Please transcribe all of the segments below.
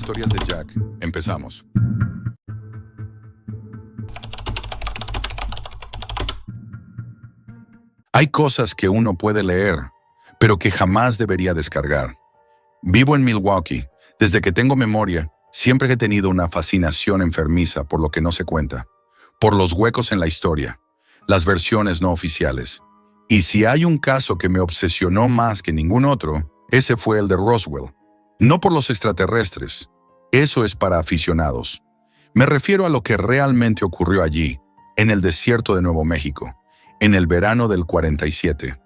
Historias de Jack. Empezamos. Hay cosas que uno puede leer, pero que jamás debería descargar. Vivo en Milwaukee. Desde que tengo memoria, siempre he tenido una fascinación enfermiza por lo que no se cuenta, por los huecos en la historia, las versiones no oficiales. Y si hay un caso que me obsesionó más que ningún otro, ese fue el de Roswell. No por los extraterrestres. Eso es para aficionados. Me refiero a lo que realmente ocurrió allí, en el desierto de Nuevo México, en el verano del 47.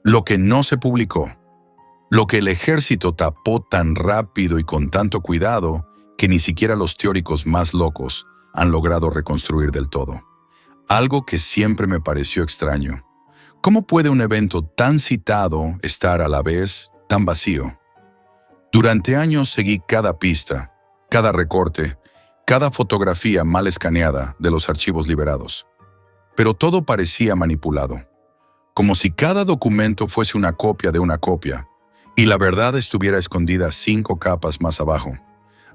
Lo que no se publicó. Lo que el ejército tapó tan rápido y con tanto cuidado que ni siquiera los teóricos más locos han logrado reconstruir del todo. Algo que siempre me pareció extraño. ¿Cómo puede un evento tan citado estar a la vez tan vacío? Durante años seguí cada pista, cada recorte, cada fotografía mal escaneada de los archivos liberados. Pero todo parecía manipulado, como si cada documento fuese una copia de una copia, y la verdad estuviera escondida 5 capas más abajo.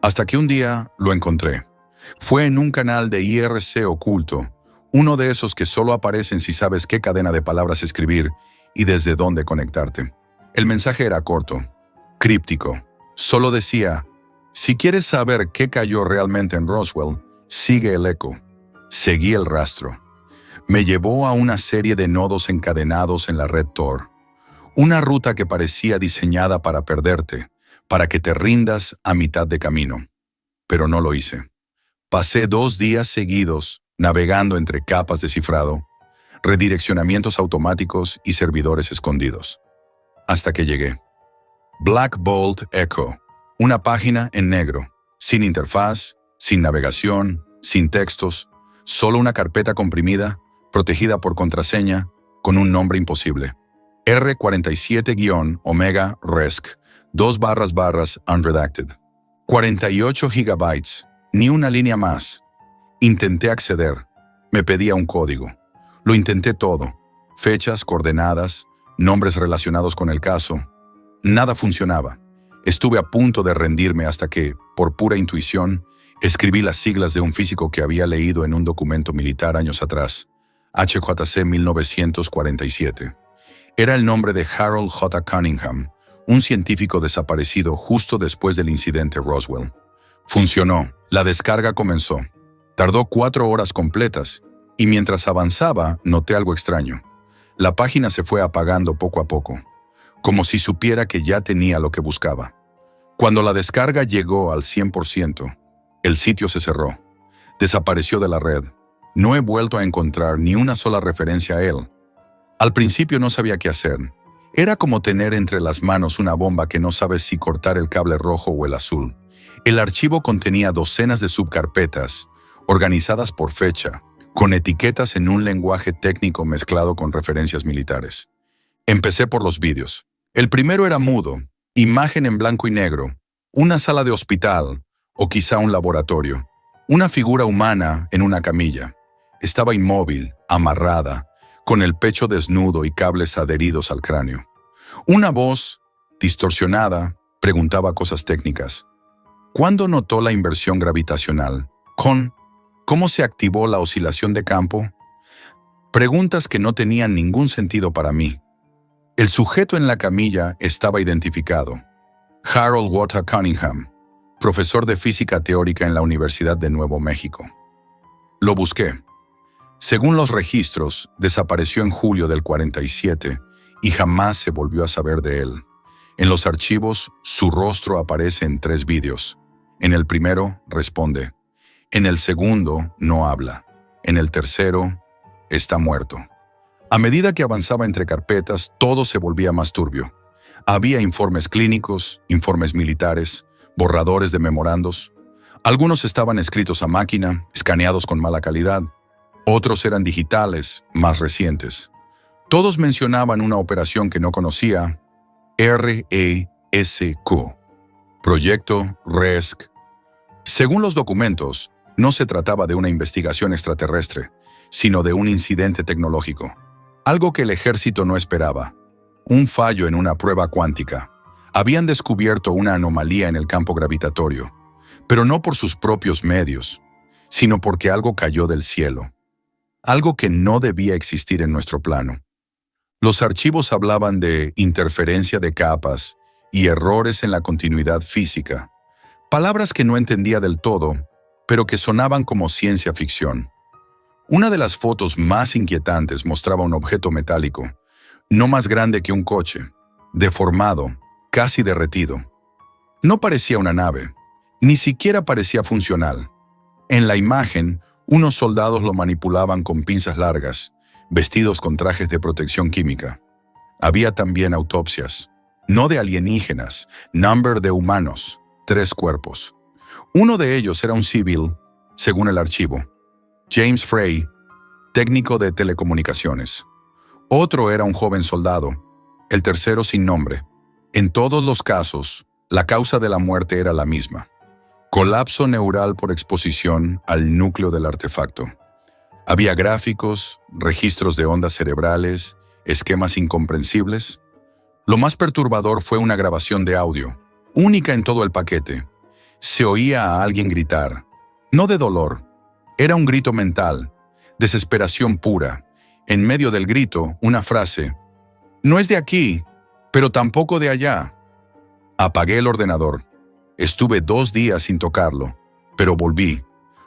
Hasta que un día lo encontré. Fue en un canal de IRC oculto, uno de esos que solo aparecen si sabes qué cadena de palabras escribir y desde dónde conectarte. El mensaje era corto, críptico. Solo decía: si quieres saber qué cayó realmente en Roswell, sigue el eco. Seguí el rastro. Me llevó a una serie de nodos encadenados en la red Tor. Una ruta que parecía diseñada para perderte, para que te rindas a mitad de camino. Pero no lo hice. Pasé 2 días seguidos navegando entre capas de cifrado, redireccionamientos automáticos y servidores escondidos. Hasta que llegué. Black Bolt Echo, una página en negro, sin interfaz, sin navegación, sin textos, solo una carpeta comprimida, protegida por contraseña, con un nombre imposible. R47-Omega Resc, 2 / unredacted. 48 gigabytes, ni una línea más. Intenté acceder. Me pedía un código. Lo intenté todo. Fechas, coordenadas, nombres relacionados con el caso. Nada funcionaba. Estuve a punto de rendirme hasta que, por pura intuición, escribí las siglas de un físico que había leído en un documento militar años atrás. HJC 1947. Era el nombre de Harold J. Cunningham, un científico desaparecido justo después del incidente Roswell. Funcionó. La descarga comenzó. Tardó 4 horas completas, y mientras avanzaba, noté algo extraño. La página se fue apagando poco a poco, como si supiera que ya tenía lo que buscaba. Cuando la descarga llegó al 100%, el sitio se cerró. Desapareció de la red. No he vuelto a encontrar ni una sola referencia a él. Al principio no sabía qué hacer. Era como tener entre las manos una bomba que no sabes si cortar el cable rojo o el azul. El archivo contenía docenas de subcarpetas, organizadas por fecha, con etiquetas en un lenguaje técnico mezclado con referencias militares. Empecé por los vídeos. El primero era mudo, imagen en blanco y negro, una sala de hospital o quizá un laboratorio. Una figura humana en una camilla. Estaba inmóvil, amarrada, con el pecho desnudo y cables adheridos al cráneo. Una voz, distorsionada, preguntaba cosas técnicas. ¿Cuándo notó la inversión gravitacional? ¿Cómo se activó la oscilación de campo? Preguntas que no tenían ningún sentido para mí. El sujeto en la camilla estaba identificado. Harold J. Cunningham, profesor de física teórica en la Universidad de Nuevo México. Lo busqué. Según los registros, desapareció en julio del 47 y jamás se volvió a saber de él. En los archivos, su rostro aparece en 3 vídeos. En el primero, responde. En el segundo, no habla. En el tercero, está muerto. A medida que avanzaba entre carpetas, todo se volvía más turbio. Había informes clínicos, informes militares, borradores de memorandos. Algunos estaban escritos a máquina, escaneados con mala calidad. Otros eran digitales, más recientes. Todos mencionaban una operación que no conocía, RESQ, Proyecto RESQ. Según los documentos, no se trataba de una investigación extraterrestre, sino de un incidente tecnológico. Algo que el ejército no esperaba. Un fallo en una prueba cuántica. Habían descubierto una anomalía en el campo gravitatorio. pero no por sus propios medios, sino porque algo cayó del cielo, algo que no debía existir en nuestro plano. Los archivos hablaban de interferencia de capas y errores en la continuidad física, palabras que no entendía del todo, pero que sonaban como ciencia ficción. Una de las fotos más inquietantes mostraba un objeto metálico, no más grande que un coche, deformado, casi derretido. No parecía una nave, ni siquiera parecía funcional. En la imagen, unos soldados lo manipulaban con pinzas largas, vestidos con trajes de protección química. Había también autopsias, no de alienígenas, de humanos, 3 cuerpos. Uno de ellos era un civil, según el archivo, James Frey, técnico de telecomunicaciones. Otro era un joven soldado, el tercero sin nombre. En todos los casos, la causa de la muerte era la misma: colapso neural por exposición al núcleo del artefacto. Había gráficos, registros de ondas cerebrales, esquemas incomprensibles. Lo más perturbador fue una grabación de audio, única en todo el paquete. Se oía a alguien gritar, no de dolor, era un grito mental, desesperación pura. En medio del grito, una frase: no es de aquí, pero tampoco de allá. Apagué el ordenador. Estuve 2 días sin tocarlo, pero volví.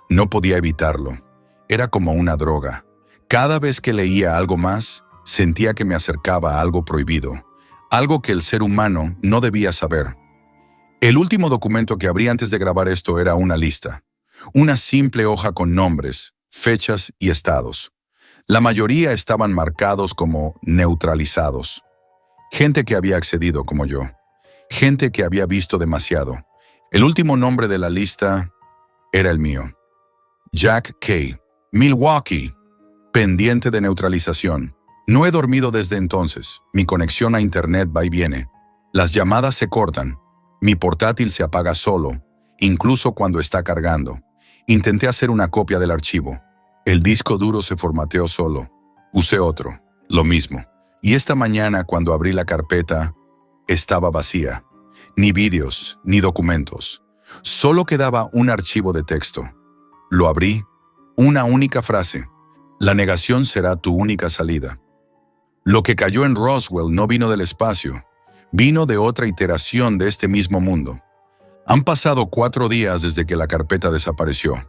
No podía evitarlo. Era como una droga. Cada vez que leía algo más, sentía que me acercaba a algo prohibido, algo que el ser humano no debía saber. El último documento que abrí antes de grabar esto era una lista, una simple hoja con nombres, fechas y estados. La mayoría estaban marcados como neutralizados. Gente que había accedido como yo. Gente que había visto demasiado. El último nombre de la lista era el mío. Jack Kay, Milwaukee, pendiente de neutralización. No he dormido desde entonces. Mi conexión a internet va y viene. Las llamadas se cortan. Mi portátil se apaga solo, incluso cuando está cargando. Intenté hacer una copia del archivo. El disco duro se formateó solo. Usé otro, lo mismo. Y esta mañana, cuando abrí la carpeta, estaba vacía. Ni vídeos, ni documentos. Solo quedaba un archivo de texto. Lo abrí, una única frase: la negación será tu única salida. Lo que cayó en Roswell no vino del espacio, vino de otra iteración de este mismo mundo. Han pasado 4 días desde que la carpeta desapareció.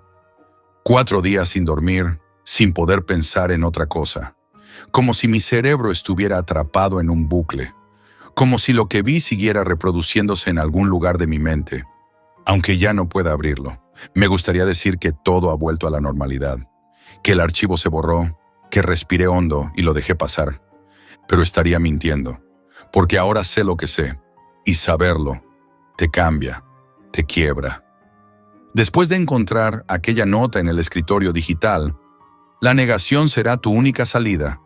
4 días sin dormir, sin poder pensar en otra cosa. Como si mi cerebro estuviera atrapado en un bucle. Como si lo que vi siguiera reproduciéndose en algún lugar de mi mente. Aunque ya no pueda abrirlo, me gustaría decir que todo ha vuelto a la normalidad. Que el archivo se borró, que respiré hondo y lo dejé pasar. Pero estaría mintiendo. Porque ahora sé lo que sé. Y saberlo te cambia, te quiebra. Después de encontrar aquella nota en el escritorio digital, la negación será tu única salida.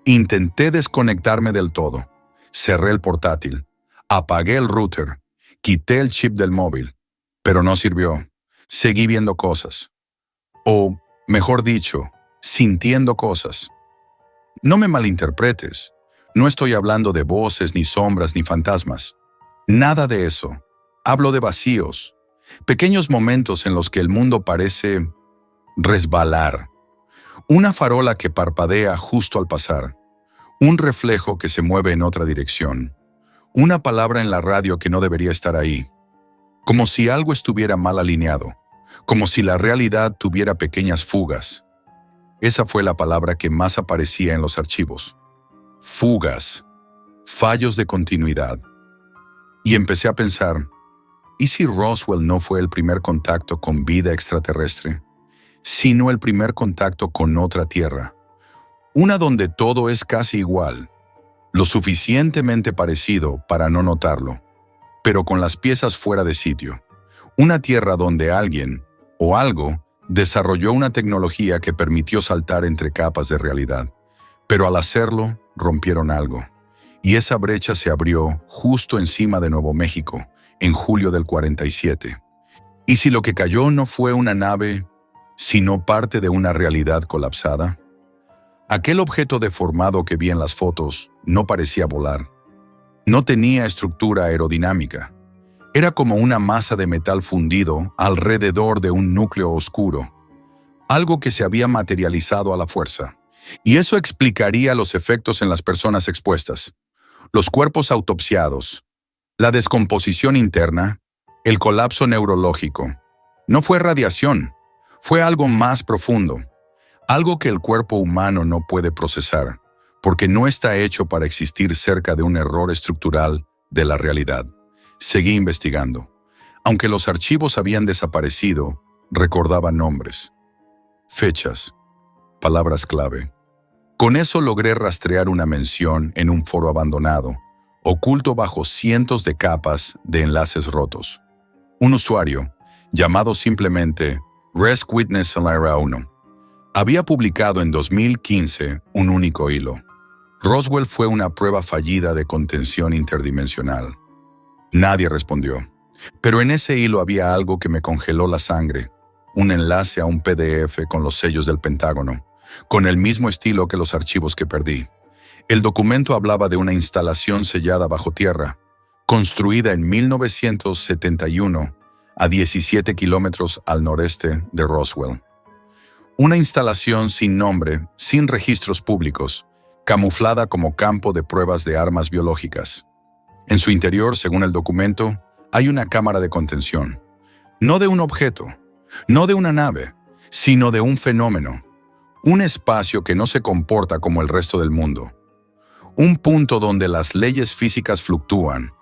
Intenté desconectarme del todo. Cerré el portátil, apagué el router, quité el chip del móvil, pero no sirvió. Seguí viendo cosas. O, mejor dicho, sintiendo cosas. No me malinterpretes. No estoy hablando de voces, ni sombras, ni fantasmas. Nada de eso. Hablo de vacíos. Pequeños momentos en los que el mundo parece resbalar. Una farola que parpadea justo al pasar. Un reflejo que se mueve en otra dirección. Una palabra en la radio que no debería estar ahí. Como si algo estuviera mal alineado. Como si la realidad tuviera pequeñas fugas. Esa fue la palabra que más aparecía en los archivos. Fugas. Fallos de continuidad. Y empecé a pensar, ¿y si Roswell no fue el primer contacto con vida extraterrestre, sino el primer contacto con otra tierra? Una donde todo es casi igual, lo suficientemente parecido para no notarlo, pero con las piezas fuera de sitio. Una tierra donde alguien, o algo, desarrolló una tecnología que permitió saltar entre capas de realidad. Pero al hacerlo, rompieron algo. Y esa brecha se abrió justo encima de Nuevo México, en julio del 47. ¿Y si lo que cayó no fue una nave, sino parte de una realidad colapsada? Aquel objeto deformado que vi en las fotos no parecía volar. No tenía estructura aerodinámica. Era como una masa de metal fundido alrededor de un núcleo oscuro, algo que se había materializado a la fuerza. Y eso explicaría los efectos en las personas expuestas, los cuerpos autopsiados, la descomposición interna, el colapso neurológico. No fue radiación, fue algo más profundo, algo que el cuerpo humano no puede procesar, porque no está hecho para existir cerca de un error estructural de la realidad. Seguí investigando. Aunque los archivos habían desaparecido, recordaba nombres, fechas, palabras clave. Con eso logré rastrear una mención en un foro abandonado, oculto bajo cientos de capas de enlaces rotos. Un usuario, llamado simplemente Risk Witness Alara 1, había publicado en 2015 un único hilo. Roswell fue una prueba fallida de contención interdimensional. Nadie respondió. Pero en ese hilo había algo que me congeló la sangre, un enlace a un PDF con los sellos del Pentágono, con el mismo estilo que los archivos que perdí. El documento hablaba de una instalación sellada bajo tierra, construida en 1971 a 17 kilómetros al noreste de Roswell. Una instalación sin nombre, sin registros públicos, camuflada como campo de pruebas de armas biológicas. En su interior, según el documento, hay una cámara de contención. No de un objeto, no de una nave, sino de un fenómeno. Un espacio que no se comporta como el resto del mundo. Un punto donde las leyes físicas fluctúan,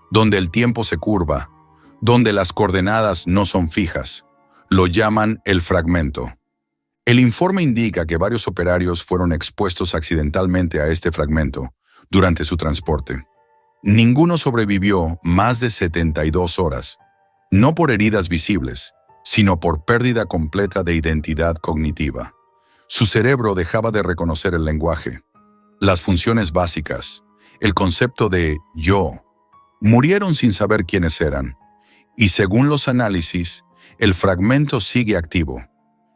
donde el tiempo se curva, donde las coordenadas no son fijas. Lo llaman el fragmento. El informe indica que varios operarios fueron expuestos accidentalmente a este fragmento durante su transporte. Ninguno sobrevivió más de 72 horas, no por heridas visibles, sino por pérdida completa de identidad cognitiva. Su cerebro dejaba de reconocer el lenguaje, las funciones básicas, el concepto de yo. Murieron sin saber quiénes eran, y según los análisis, el fragmento sigue activo,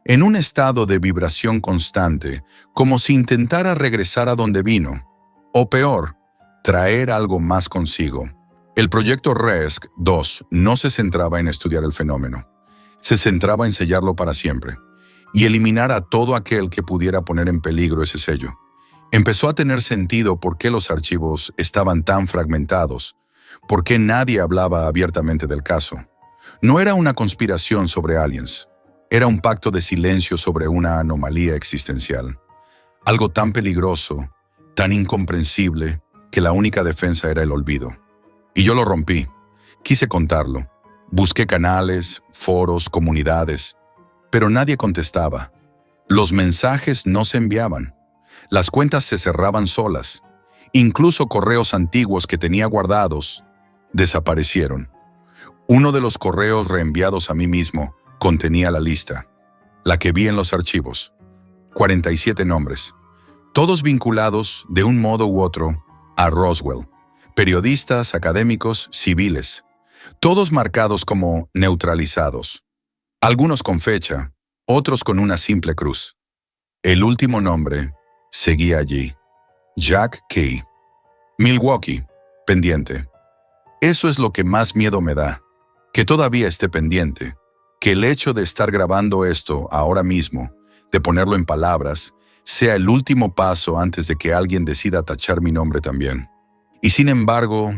en un estado de vibración constante, como si intentara regresar a donde vino, o peor, traer algo más consigo. El proyecto RESC-2 no se centraba en estudiar el fenómeno, se centraba en sellarlo para siempre y eliminar a todo aquel que pudiera poner en peligro ese sello. Empezó a tener sentido por qué los archivos estaban tan fragmentados, por qué nadie hablaba abiertamente del caso. No era una conspiración sobre aliens, era un pacto de silencio sobre una anomalía existencial. Algo tan peligroso, tan incomprensible, que la única defensa era el olvido. Y yo lo rompí. Quise contarlo. Busqué canales, foros, comunidades, pero nadie contestaba. Los mensajes no se enviaban. Las cuentas se cerraban solas. Incluso correos antiguos que tenía guardados desaparecieron. Uno de los correos reenviados a mí mismo contenía la lista, la que vi en los archivos. 47 nombres, todos vinculados de un modo u otro a Roswell. Periodistas, académicos, civiles, todos marcados como neutralizados. Algunos con fecha, otros con una simple cruz. El último nombre seguía allí. Jack Key. Milwaukee, pendiente. Eso es lo que más miedo me da, que todavía esté pendiente, que el hecho de estar grabando esto ahora mismo, de ponerlo en palabras, sea el último paso antes de que alguien decida tachar mi nombre también. Y sin embargo,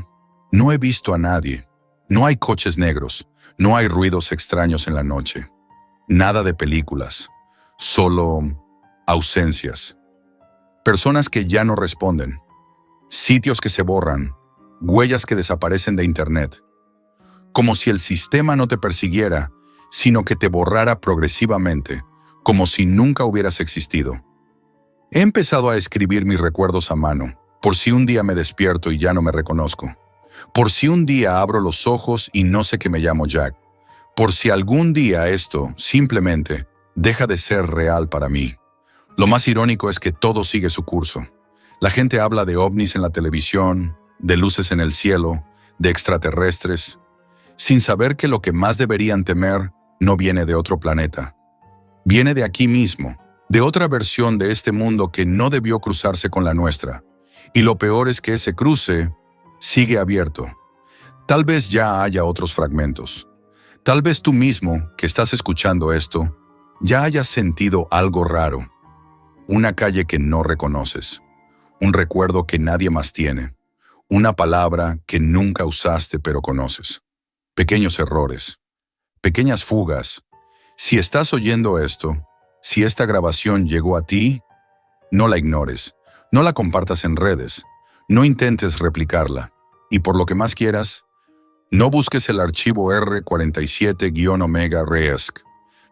no he visto a nadie. No hay coches negros, no hay ruidos extraños en la noche. Nada de películas, solo ausencias. Personas que ya no responden, sitios que se borran, huellas que desaparecen de internet. Como si el sistema no te persiguiera, sino que te borrara progresivamente, como si nunca hubieras existido. He empezado a escribir mis recuerdos a mano, por si un día me despierto y ya no me reconozco. Por si un día abro los ojos y no sé que me llamo Jack. Por si algún día esto, simplemente, deja de ser real para mí. Lo más irónico es que todo sigue su curso. La gente habla de ovnis en la televisión, de luces en el cielo, de extraterrestres, sin saber que lo que más deberían temer no viene de otro planeta. Viene de aquí mismo, de otra versión de este mundo que no debió cruzarse con la nuestra. Y lo peor es que ese cruce sigue abierto. Tal vez ya haya otros fragmentos. Tal vez tú mismo, que estás escuchando esto, ya hayas sentido algo raro. Una calle que no reconoces. Un recuerdo que nadie más tiene. Una palabra que nunca usaste pero conoces. Pequeños errores. Pequeñas fugas. Si estás oyendo esto, si esta grabación llegó a ti, no la ignores. No la compartas en redes. No intentes replicarla. Y por lo que más quieras, no busques el archivo R47-Omega-RESC.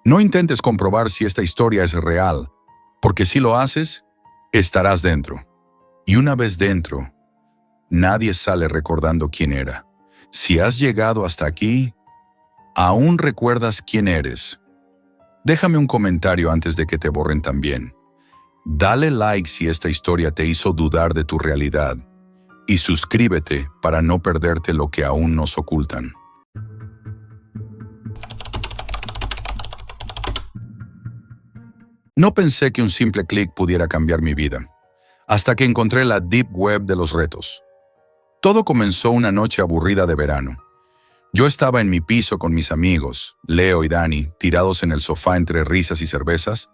No intentes comprobar si esta historia es real, porque si lo haces, estarás dentro. Y una vez dentro, nadie sale recordando quién era. Si has llegado hasta aquí, ¿aún recuerdas quién eres? Déjame un comentario antes de que te borren también. Dale like si esta historia te hizo dudar de tu realidad. Y suscríbete para no perderte lo que aún nos ocultan. No pensé que un simple clic pudiera cambiar mi vida, hasta que encontré la Deep Web de los retos. Todo comenzó una noche aburrida de verano. Yo estaba en mi piso con mis amigos, Leo y Dani, tirados en el sofá entre risas y cervezas,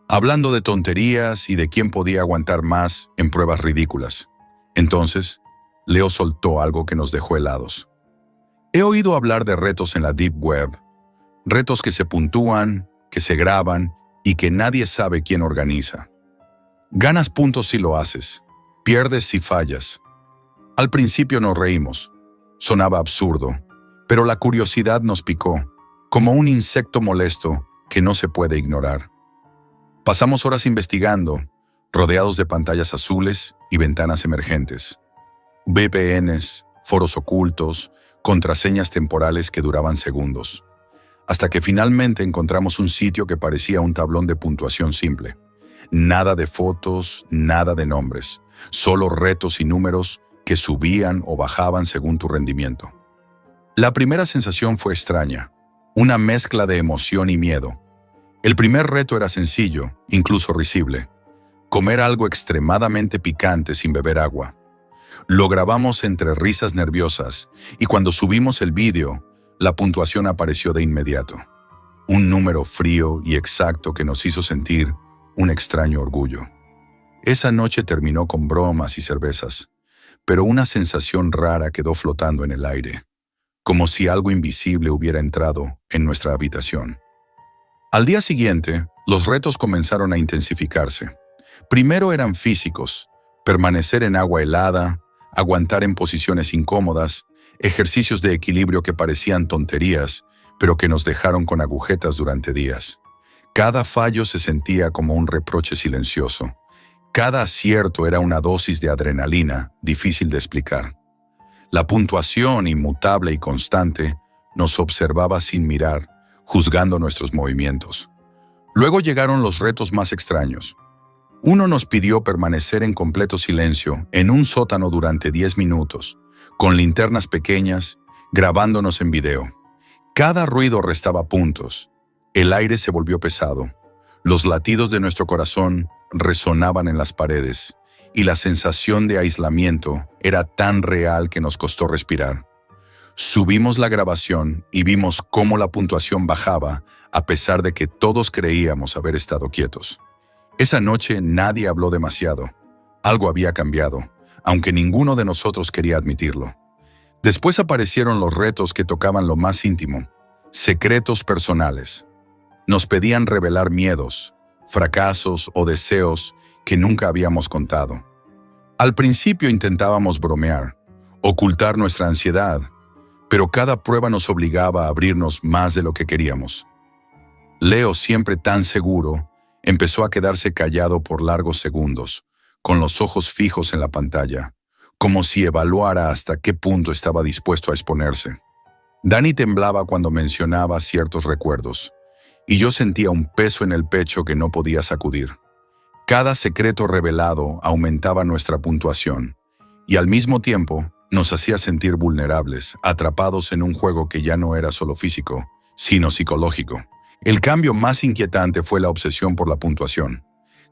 hablando de tonterías y de quién podía aguantar más en pruebas ridículas. Entonces, Leo soltó algo que nos dejó helados. He oído hablar de retos en la Deep Web, retos que se puntúan, que se graban y que nadie sabe quién organiza. Ganas puntos si lo haces, pierdes si fallas. Al principio nos reímos, sonaba absurdo, pero la curiosidad nos picó, como un insecto molesto que no se puede ignorar. Pasamos horas investigando, rodeados de pantallas azules y ventanas emergentes. VPNs, foros ocultos, contraseñas temporales que duraban segundos. Hasta que finalmente encontramos un sitio que parecía un tablón de puntuación simple. Nada de fotos, nada de nombres, solo retos y números que subían o bajaban según tu rendimiento. La primera sensación fue extraña, una mezcla de emoción y miedo. El primer reto era sencillo, incluso risible. Comer algo extremadamente picante sin beber agua. Lo grabamos entre risas nerviosas y cuando subimos el vídeo, la puntuación apareció de inmediato. Un número frío y exacto que nos hizo sentir un extraño orgullo. Esa noche terminó con bromas y cervezas, pero una sensación rara quedó flotando en el aire, como si algo invisible hubiera entrado en nuestra habitación. Al día siguiente, los retos comenzaron a intensificarse. Primero eran físicos, permanecer en agua helada, aguantar en posiciones incómodas, ejercicios de equilibrio que parecían tonterías, pero que nos dejaron con agujetas durante días. Cada fallo se sentía como un reproche silencioso. Cada acierto era una dosis de adrenalina difícil de explicar. La puntuación, inmutable y constante, nos observaba sin mirar, juzgando nuestros movimientos. Luego llegaron los retos más extraños. Uno nos pidió permanecer en completo silencio en un sótano durante 10 minutos, con linternas pequeñas, grabándonos en video. Cada ruido restaba puntos. El aire se volvió pesado. Los latidos de nuestro corazón resonaban en las paredes, y la sensación de aislamiento era tan real que nos costó respirar. Subimos la grabación y vimos cómo la puntuación bajaba, a pesar de que todos creíamos haber estado quietos. Esa noche nadie habló demasiado. Algo había cambiado, aunque ninguno de nosotros quería admitirlo. Después aparecieron los retos que tocaban lo más íntimo, secretos personales. Nos pedían revelar miedos, fracasos o deseos que nunca habíamos contado. Al principio intentábamos bromear, ocultar nuestra ansiedad, pero cada prueba nos obligaba a abrirnos más de lo que queríamos. Leo, siempre tan seguro, empezó a quedarse callado por largos segundos, con los ojos fijos en la pantalla, como si evaluara hasta qué punto estaba dispuesto a exponerse. Dani temblaba cuando mencionaba ciertos recuerdos, y yo sentía un peso en el pecho que no podía sacudir. Cada secreto revelado aumentaba nuestra puntuación, y al mismo tiempo nos hacía sentir vulnerables, atrapados en un juego que ya no era solo físico, sino psicológico. El cambio más inquietante fue la obsesión por la puntuación.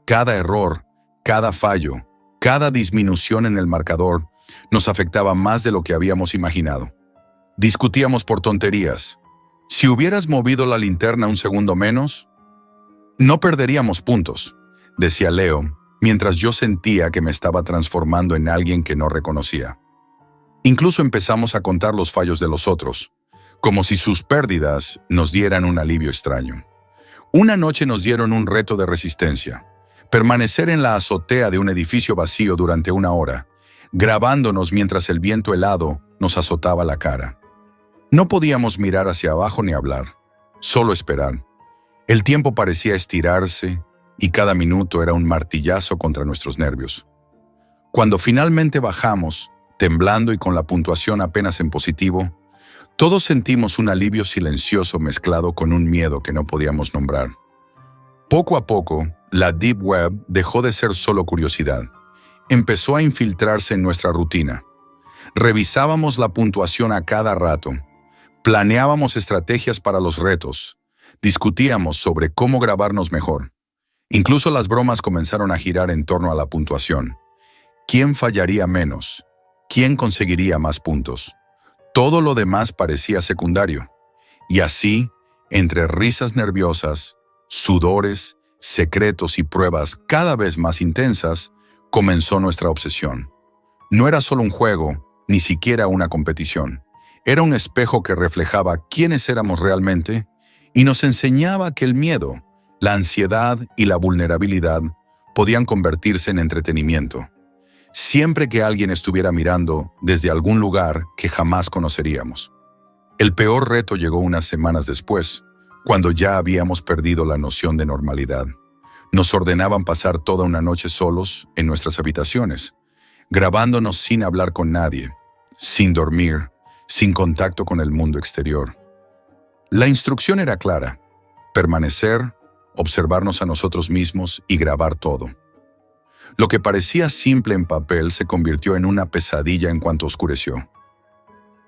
Cada error, cada fallo, cada disminución en el marcador nos afectaba más de lo que habíamos imaginado. Discutíamos por tonterías. Si hubieras movido la linterna un segundo menos, no perderíamos puntos, decía Leo, mientras yo sentía que me estaba transformando en alguien que no reconocía. Incluso empezamos a contar los fallos de los otros, como si sus pérdidas nos dieran un alivio extraño. Una noche nos dieron un reto de resistencia: permanecer en la azotea de un edificio vacío durante 1 hora, grabándonos mientras el viento helado nos azotaba la cara. No podíamos mirar hacia abajo ni hablar, solo esperar. El tiempo parecía estirarse y cada minuto era un martillazo contra nuestros nervios. Cuando finalmente bajamos, temblando y con la puntuación apenas en positivo, todos sentimos un alivio silencioso mezclado con un miedo que no podíamos nombrar. Poco a poco, la Deep Web dejó de ser solo curiosidad. Empezó a infiltrarse en nuestra rutina. Revisábamos la puntuación a cada rato. Planeábamos estrategias para los retos. Discutíamos sobre cómo grabarnos mejor. Incluso las bromas comenzaron a girar en torno a la puntuación. ¿Quién fallaría menos? ¿Quién conseguiría más puntos? Todo lo demás parecía secundario. Y así, entre risas nerviosas, sudores, secretos y pruebas cada vez más intensas, comenzó nuestra obsesión. No era solo un juego, ni siquiera una competición. Era un espejo que reflejaba quiénes éramos realmente y nos enseñaba que el miedo, la ansiedad y la vulnerabilidad podían convertirse en entretenimiento, siempre que alguien estuviera mirando desde algún lugar que jamás conoceríamos. El peor reto llegó unas semanas después, cuando ya habíamos perdido la noción de normalidad. Nos ordenaban pasar toda una noche solos en nuestras habitaciones, grabándonos sin hablar con nadie, sin dormir, sin contacto con el mundo exterior. La instrucción era clara: permanecer, observarnos a nosotros mismos y grabar todo. Lo que parecía simple en papel se convirtió en una pesadilla en cuanto oscureció.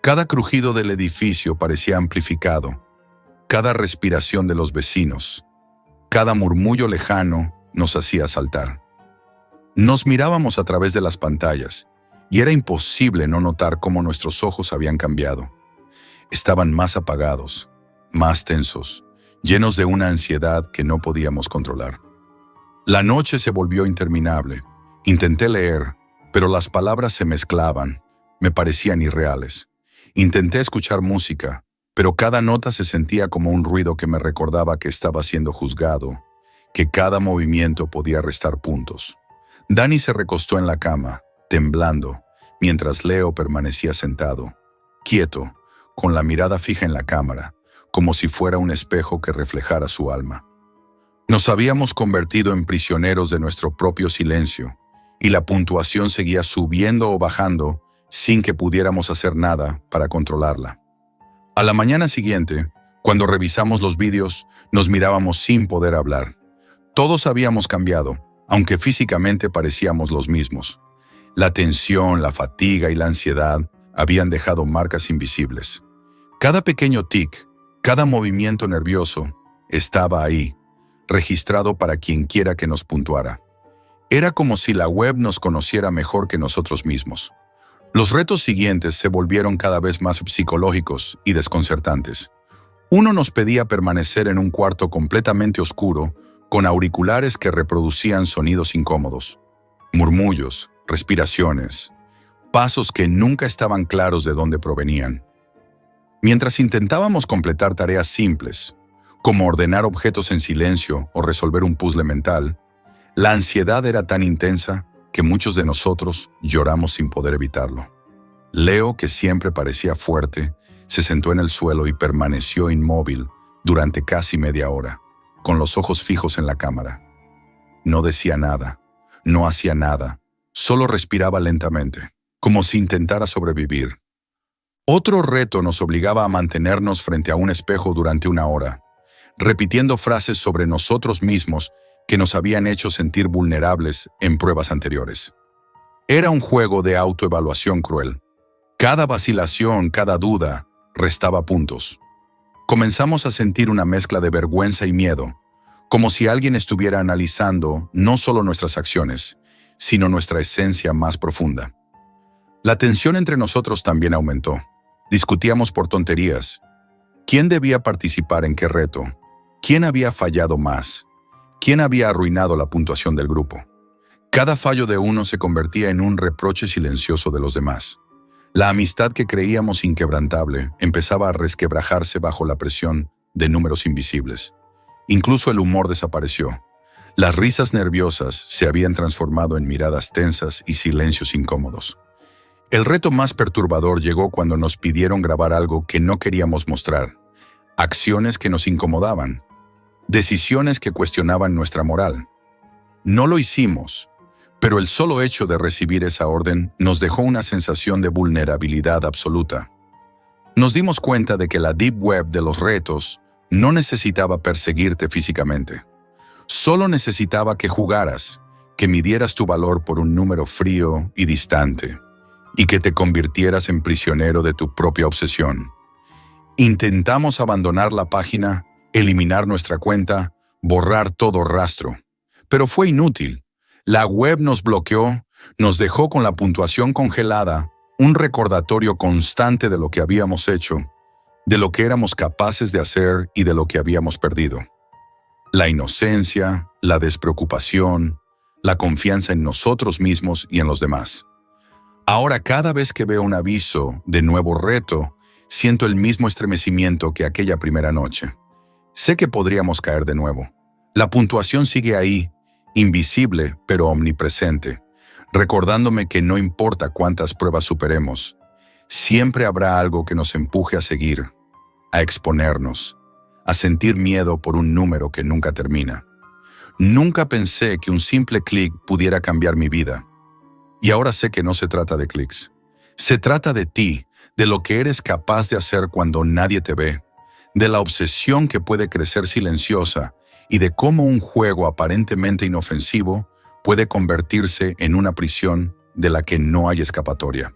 Cada crujido del edificio parecía amplificado, cada respiración de los vecinos, cada murmullo lejano nos hacía saltar. Nos mirábamos a través de las pantallas, y era imposible no notar cómo nuestros ojos habían cambiado. Estaban más apagados, más tensos, llenos de una ansiedad que no podíamos controlar. La noche se volvió interminable. Intenté leer, pero las palabras se mezclaban, me parecían irreales. Intenté escuchar música, pero cada nota se sentía como un ruido que me recordaba que estaba siendo juzgado, que cada movimiento podía restar puntos. Dani se recostó en la cama, temblando, mientras Leo permanecía sentado, quieto, con la mirada fija en la cámara, como si fuera un espejo que reflejara su alma. Nos habíamos convertido en prisioneros de nuestro propio silencio, y la puntuación seguía subiendo o bajando sin que pudiéramos hacer nada para controlarla. A la mañana siguiente, cuando revisamos los vídeos, nos mirábamos sin poder hablar. Todos habíamos cambiado, aunque físicamente parecíamos los mismos. La tensión, la fatiga y la ansiedad habían dejado marcas invisibles. Cada pequeño tic, cada movimiento nervioso, estaba ahí, registrado para quien quiera que nos puntuara. Era como si la web nos conociera mejor que nosotros mismos. Los retos siguientes se volvieron cada vez más psicológicos y desconcertantes. Uno nos pedía permanecer en un cuarto completamente oscuro, con auriculares que reproducían sonidos incómodos, murmullos, respiraciones, pasos que nunca estaban claros de dónde provenían. Mientras intentábamos completar tareas simples, como ordenar objetos en silencio o resolver un puzzle mental, la ansiedad era tan intensa que muchos de nosotros lloramos sin poder evitarlo. Leo, que siempre parecía fuerte, se sentó en el suelo y permaneció inmóvil durante casi media hora, con los ojos fijos en la cámara. No decía nada, no hacía nada, solo respiraba lentamente, como si intentara sobrevivir. Otro reto nos obligaba a mantenernos frente a un espejo durante 1 hora, repitiendo frases sobre nosotros mismos que nos habían hecho sentir vulnerables en pruebas anteriores. Era un juego de autoevaluación cruel. Cada vacilación, cada duda, restaba puntos. Comenzamos a sentir una mezcla de vergüenza y miedo, como si alguien estuviera analizando no solo nuestras acciones, sino nuestra esencia más profunda. La tensión entre nosotros también aumentó. Discutíamos por tonterías. ¿Quién debía participar en qué reto? ¿Quién había fallado más? ¿Quién había arruinado la puntuación del grupo? Cada fallo de uno se convertía en un reproche silencioso de los demás. La amistad que creíamos inquebrantable empezaba a resquebrajarse bajo la presión de números invisibles. Incluso el humor desapareció. Las risas nerviosas se habían transformado en miradas tensas y silencios incómodos. El reto más perturbador llegó cuando nos pidieron grabar algo que no queríamos mostrar, acciones que nos incomodaban, decisiones que cuestionaban nuestra moral. No lo hicimos, pero el solo hecho de recibir esa orden nos dejó una sensación de vulnerabilidad absoluta. Nos dimos cuenta de que la Deep Web de los retos no necesitaba perseguirte físicamente. Solo necesitaba que jugaras, que midieras tu valor por un número frío y distante, y que te convirtieras en prisionero de tu propia obsesión. Intentamos abandonar la página, eliminar nuestra cuenta, borrar todo rastro. Pero fue inútil. La web nos bloqueó, nos dejó con la puntuación congelada, un recordatorio constante de lo que habíamos hecho, de lo que éramos capaces de hacer y de lo que habíamos perdido. La inocencia, la despreocupación, la confianza en nosotros mismos y en los demás. Ahora, cada vez que veo un aviso de nuevo reto, siento el mismo estremecimiento que aquella primera noche. Sé que podríamos caer de nuevo. La puntuación sigue ahí, invisible pero omnipresente, recordándome que no importa cuántas pruebas superemos, siempre habrá algo que nos empuje a seguir, a exponernos, a sentir miedo por un número que nunca termina. Nunca pensé que un simple clic pudiera cambiar mi vida. Y ahora sé que no se trata de clics. Se trata de ti, de lo que eres capaz de hacer cuando nadie te ve, de la obsesión que puede crecer silenciosa y de cómo un juego aparentemente inofensivo puede convertirse en una prisión de la que no hay escapatoria.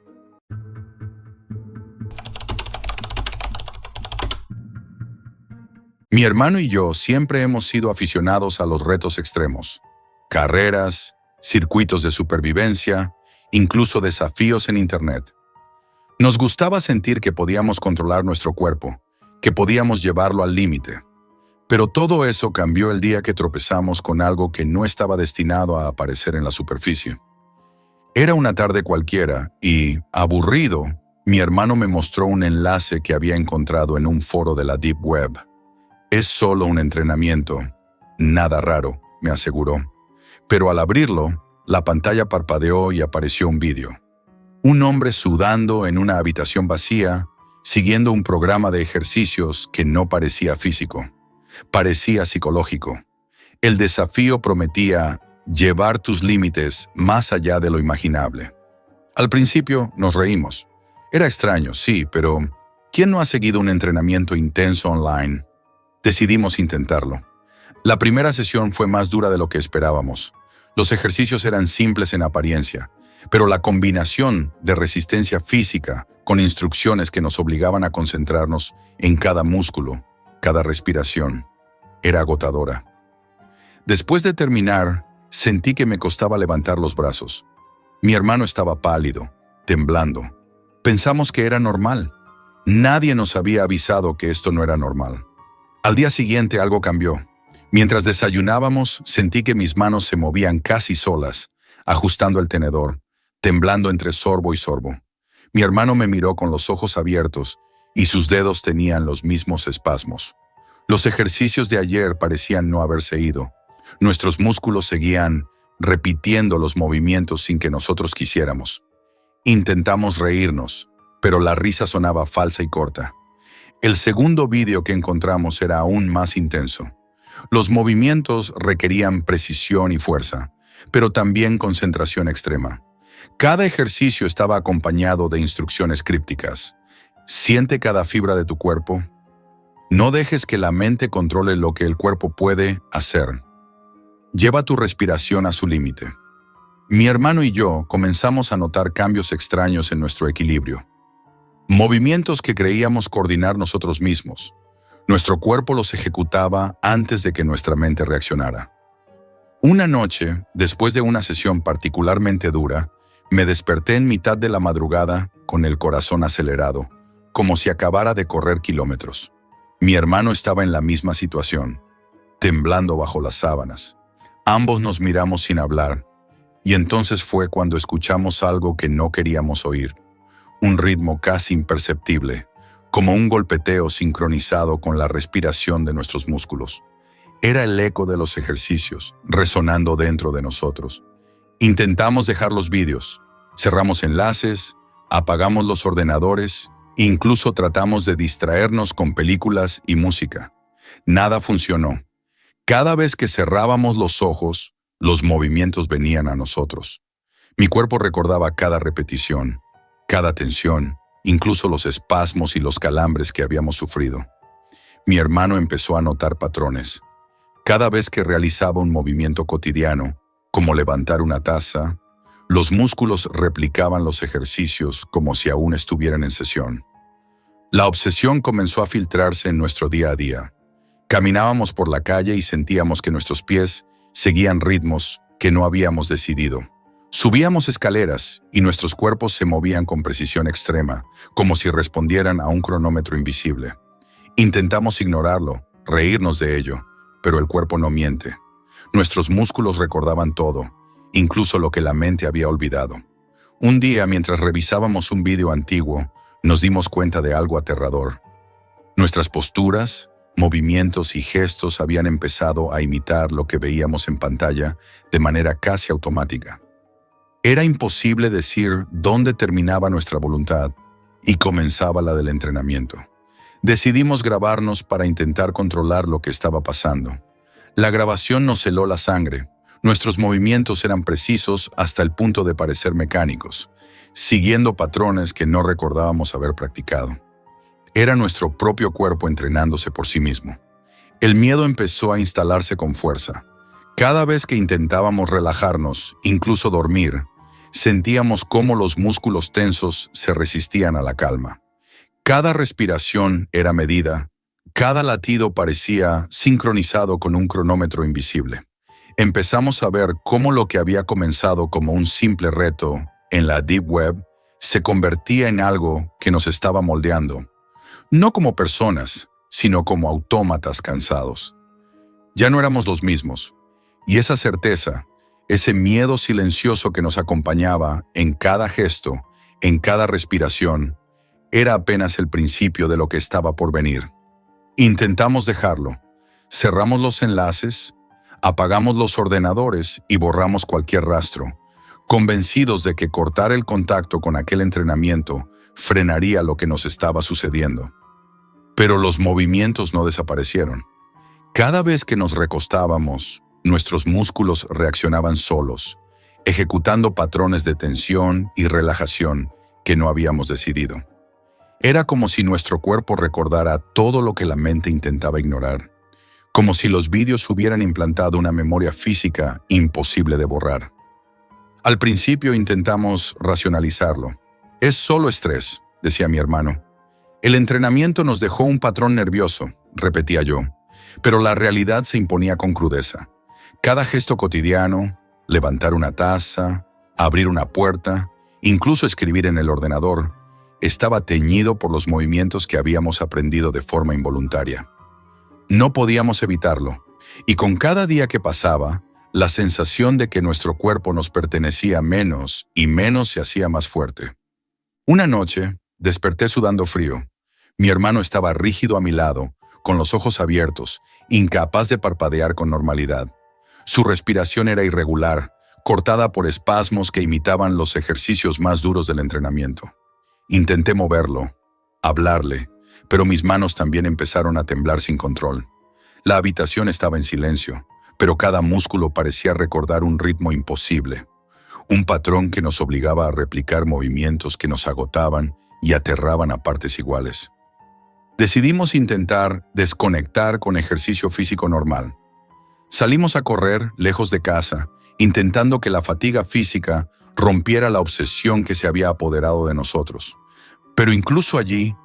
Mi hermano y yo siempre hemos sido aficionados a los retos extremos. Carreras, circuitos de supervivencia, incluso desafíos en Internet. Nos gustaba sentir que podíamos controlar nuestro cuerpo, que podíamos llevarlo al límite. Pero todo eso cambió el día que tropezamos con algo que no estaba destinado a aparecer en la superficie. Era una tarde cualquiera y, aburrido, mi hermano me mostró un enlace que había encontrado en un foro de la Deep Web. Es solo un entrenamiento, nada raro, me aseguró. Pero al abrirlo, la pantalla parpadeó y apareció un vídeo. Un hombre sudando en una habitación vacía, siguiendo un programa de ejercicios que no parecía físico, parecía psicológico. El desafío prometía llevar tus límites más allá de lo imaginable. Al principio nos reímos. Era extraño, sí, pero ¿quién no ha seguido un entrenamiento intenso online? Decidimos intentarlo. La primera sesión fue más dura de lo que esperábamos. Los ejercicios eran simples en apariencia, pero la combinación de resistencia física con instrucciones que nos obligaban a concentrarnos en cada músculo, cada respiración, era agotadora. Después de terminar, sentí que me costaba levantar los brazos. Mi hermano estaba pálido, temblando. Pensamos que era normal. Nadie nos había avisado que esto no era normal. Al día siguiente algo cambió. Mientras desayunábamos, sentí que mis manos se movían casi solas, ajustando el tenedor, temblando entre sorbo y sorbo. Mi hermano me miró con los ojos abiertos y sus dedos tenían los mismos espasmos. Los ejercicios de ayer parecían no haberse ido. Nuestros músculos seguían repitiendo los movimientos sin que nosotros quisiéramos. Intentamos reírnos, pero la risa sonaba falsa y corta. El segundo vídeo que encontramos era aún más intenso. Los movimientos requerían precisión y fuerza, pero también concentración extrema. Cada ejercicio estaba acompañado de instrucciones crípticas. Siente cada fibra de tu cuerpo. No dejes que la mente controle lo que el cuerpo puede hacer. Lleva tu respiración a su límite. Mi hermano y yo comenzamos a notar cambios extraños en nuestro equilibrio. Movimientos que creíamos coordinar nosotros mismos. Nuestro cuerpo los ejecutaba antes de que nuestra mente reaccionara. Una noche, después de una sesión particularmente dura, me desperté en mitad de la madrugada con el corazón acelerado, como si acabara de correr kilómetros. Mi hermano estaba en la misma situación, temblando bajo las sábanas. Ambos nos miramos sin hablar, y entonces fue cuando escuchamos algo que no queríamos oír. Un ritmo casi imperceptible, como un golpeteo sincronizado con la respiración de nuestros músculos. Era el eco de los ejercicios, resonando dentro de nosotros. Intentamos dejar los vídeos, cerramos enlaces, apagamos los ordenadores, incluso tratamos de distraernos con películas y música. Nada funcionó. Cada vez que cerrábamos los ojos, los movimientos venían a nosotros. Mi cuerpo recordaba cada repetición, cada tensión, incluso los espasmos y los calambres que habíamos sufrido. Mi hermano empezó a notar patrones. Cada vez que realizaba un movimiento cotidiano, como levantar una taza, los músculos replicaban los ejercicios como si aún estuvieran en sesión. La obsesión comenzó a filtrarse en nuestro día a día. Caminábamos por la calle y sentíamos que nuestros pies seguían ritmos que no habíamos decidido. Subíamos escaleras y nuestros cuerpos se movían con precisión extrema, como si respondieran a un cronómetro invisible. Intentamos ignorarlo, reírnos de ello, pero el cuerpo no miente. Nuestros músculos recordaban todo, incluso lo que la mente había olvidado. Un día, mientras revisábamos un vídeo antiguo, nos dimos cuenta de algo aterrador. Nuestras posturas, movimientos y gestos habían empezado a imitar lo que veíamos en pantalla de manera casi automática. Era imposible decir dónde terminaba nuestra voluntad y comenzaba la del entrenamiento. Decidimos grabarnos para intentar controlar lo que estaba pasando. La grabación nos heló la sangre. Nuestros movimientos eran precisos hasta el punto de parecer mecánicos, siguiendo patrones que no recordábamos haber practicado. Era nuestro propio cuerpo entrenándose por sí mismo. El miedo empezó a instalarse con fuerza. Cada vez que intentábamos relajarnos, incluso dormir, sentíamos cómo los músculos tensos se resistían a la calma. Cada respiración era medida, cada latido parecía sincronizado con un cronómetro invisible. Empezamos a ver cómo lo que había comenzado como un simple reto en la Deep Web se convertía en algo que nos estaba moldeando, no como personas, sino como autómatas cansados. Ya no éramos los mismos, y esa certeza, ese miedo silencioso que nos acompañaba en cada gesto, en cada respiración, era apenas el principio de lo que estaba por venir. Intentamos dejarlo, cerramos los enlaces, apagamos los ordenadores y borramos cualquier rastro, convencidos de que cortar el contacto con aquel entrenamiento frenaría lo que nos estaba sucediendo. Pero los movimientos no desaparecieron. Cada vez que nos recostábamos, nuestros músculos reaccionaban solos, ejecutando patrones de tensión y relajación que no habíamos decidido. Era como si nuestro cuerpo recordara todo lo que la mente intentaba ignorar, como si los vídeos hubieran implantado una memoria física imposible de borrar. Al principio intentamos racionalizarlo. Es solo estrés, decía mi hermano. El entrenamiento nos dejó un patrón nervioso, repetía yo, pero la realidad se imponía con crudeza. Cada gesto cotidiano, levantar una taza, abrir una puerta, incluso escribir en el ordenador, estaba teñido por los movimientos que habíamos aprendido de forma involuntaria. No podíamos evitarlo, y con cada día que pasaba, la sensación de que nuestro cuerpo nos pertenecía menos y menos se hacía más fuerte. Una noche, desperté sudando frío. Mi hermano estaba rígido a mi lado, con los ojos abiertos, incapaz de parpadear con normalidad. Su respiración era irregular, cortada por espasmos que imitaban los ejercicios más duros del entrenamiento. Intenté moverlo, hablarle, pero mis manos también empezaron a temblar sin control. La habitación estaba en silencio, pero cada músculo parecía recordar un ritmo imposible, un patrón que nos obligaba a replicar movimientos que nos agotaban y aterraban a partes iguales. Decidimos intentar desconectar con ejercicio físico normal. Salimos a correr lejos de casa, intentando que la fatiga física rompiera la obsesión que se había apoderado de nosotros. Pero incluso allí,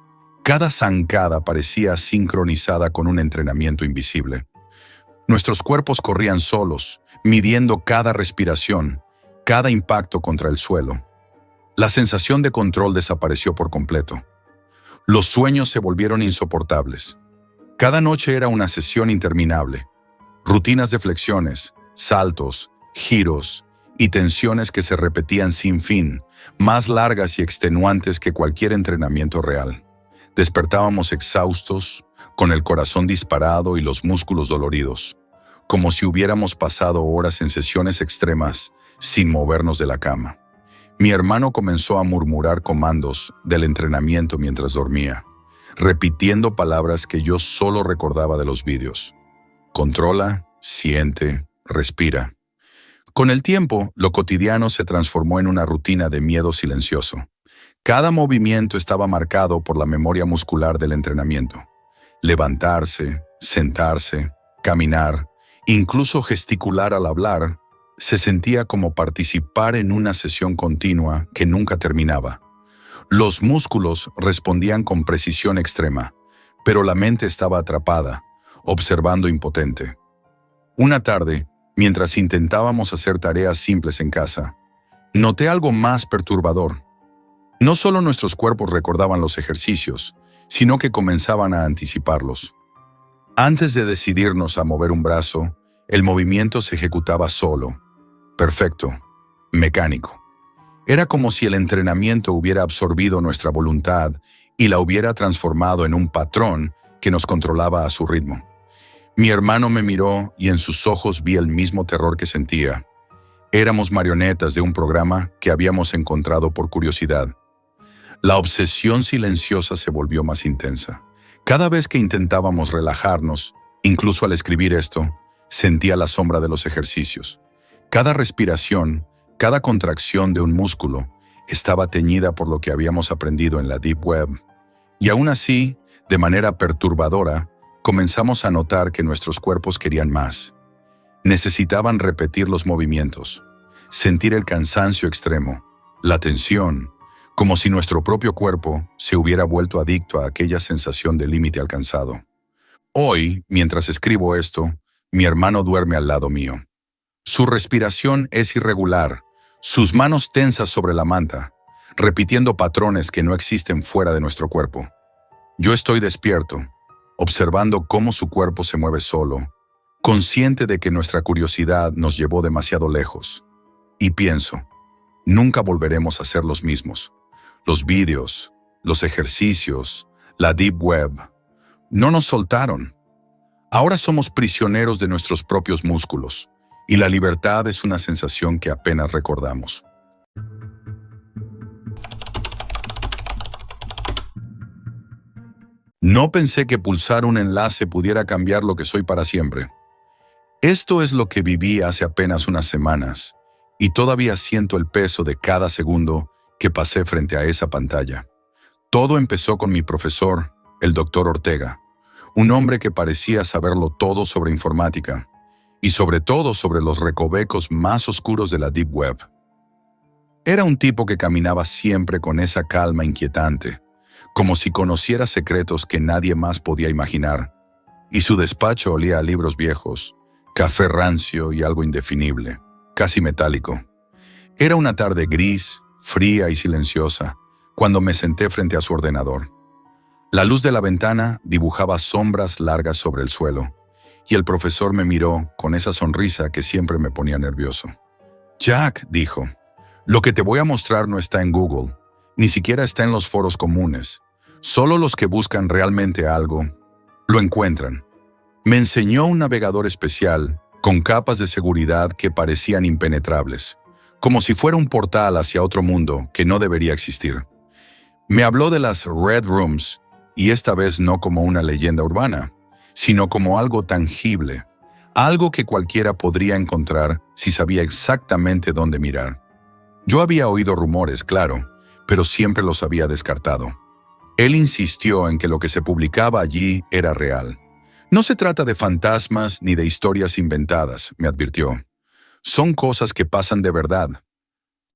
cada zancada parecía sincronizada con un entrenamiento invisible. Nuestros cuerpos corrían solos, midiendo cada respiración, cada impacto contra el suelo. La sensación de control desapareció por completo. Los sueños se volvieron insoportables. Cada noche era una sesión interminable. Rutinas de flexiones, saltos, giros y tensiones que se repetían sin fin, más largas y extenuantes que cualquier entrenamiento real. Despertábamos exhaustos, con el corazón disparado y los músculos doloridos, como si hubiéramos pasado horas en sesiones extremas sin movernos de la cama. Mi hermano comenzó a murmurar comandos del entrenamiento mientras dormía, repitiendo palabras que yo solo recordaba de los vídeos. Controla, siente, respira. Con el tiempo, lo cotidiano se transformó en una rutina de miedo silencioso. Cada movimiento estaba marcado por la memoria muscular del entrenamiento. Levantarse, sentarse, caminar, incluso gesticular al hablar, se sentía como participar en una sesión continua que nunca terminaba. Los músculos respondían con precisión extrema, pero la mente estaba atrapada, observando impotente. Una tarde, mientras intentábamos hacer tareas simples en casa, noté algo más perturbador. No solo nuestros cuerpos recordaban los ejercicios, sino que comenzaban a anticiparlos. Antes de decidirnos a mover un brazo, el movimiento se ejecutaba solo, perfecto, mecánico. Era como si el entrenamiento hubiera absorbido nuestra voluntad y la hubiera transformado en un patrón que nos controlaba a su ritmo. Mi hermano me miró y en sus ojos vi el mismo terror que sentía. Éramos marionetas de un programa que habíamos encontrado por curiosidad. La obsesión silenciosa se volvió más intensa. Cada vez que intentábamos relajarnos, incluso al escribir esto, sentía la sombra de los ejercicios. Cada respiración, cada contracción de un músculo estaba teñida por lo que habíamos aprendido en la Deep Web. Y aún así, de manera perturbadora, comenzamos a notar que nuestros cuerpos querían más. Necesitaban repetir los movimientos, sentir el cansancio extremo, la tensión, como si nuestro propio cuerpo se hubiera vuelto adicto a aquella sensación de límite alcanzado. Hoy, mientras escribo esto, mi hermano duerme al lado mío. Su respiración es irregular, sus manos tensas sobre la manta, repitiendo patrones que no existen fuera de nuestro cuerpo. Yo estoy despierto, observando cómo su cuerpo se mueve solo, consciente de que nuestra curiosidad nos llevó demasiado lejos. Y pienso, nunca volveremos a ser los mismos. Los vídeos, los ejercicios, la Deep Web, no nos soltaron. Ahora somos prisioneros de nuestros propios músculos, y la libertad es una sensación que apenas recordamos. No pensé que pulsar un enlace pudiera cambiar lo que soy para siempre. Esto es lo que viví hace apenas unas semanas, y todavía siento el peso de cada segundo que pasé frente a esa pantalla. Todo empezó con mi profesor, el Dr. Ortega, un hombre que parecía saberlo todo sobre informática, y sobre todo sobre los recovecos más oscuros de la Deep Web. Era un tipo que caminaba siempre con esa calma inquietante, como si conociera secretos que nadie más podía imaginar, y su despacho olía a libros viejos, café rancio y algo indefinible, casi metálico. Era una tarde gris, fría y silenciosa, cuando me senté frente a su ordenador. La luz de la ventana dibujaba sombras largas sobre el suelo, y el profesor me miró con esa sonrisa que siempre me ponía nervioso. «Jack», dijo, «lo que te voy a mostrar no está en Google, ni siquiera está en los foros comunes. Solo los que buscan realmente algo lo encuentran». Me enseñó un navegador especial con capas de seguridad que parecían impenetrables, como si fuera un portal hacia otro mundo que no debería existir. Me habló de las Red Rooms, y esta vez no como una leyenda urbana, sino como algo tangible, algo que cualquiera podría encontrar si sabía exactamente dónde mirar. Yo había oído rumores, claro, pero siempre los había descartado. Él insistió en que lo que se publicaba allí era real. «No se trata de fantasmas ni de historias inventadas», me advirtió. «Son cosas que pasan de verdad».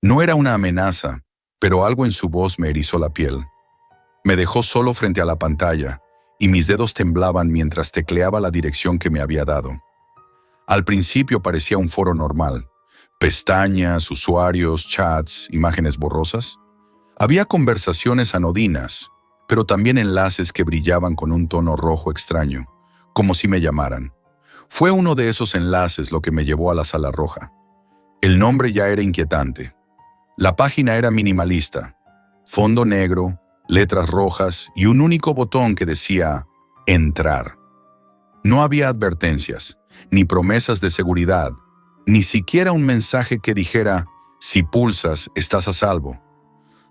No era una amenaza, pero algo en su voz me erizó la piel. Me dejó solo frente a la pantalla, y mis dedos temblaban mientras tecleaba la dirección que me había dado. Al principio parecía un foro normal. Pestañas, usuarios, chats, imágenes borrosas. Había conversaciones anodinas, pero también enlaces que brillaban con un tono rojo extraño, como si me llamaran. Fue uno de esos enlaces lo que me llevó a la sala roja. El nombre ya era inquietante. La página era minimalista, fondo negro, letras rojas y un único botón que decía «Entrar». No había advertencias, ni promesas de seguridad, ni siquiera un mensaje que dijera «Si pulsas, estás a salvo».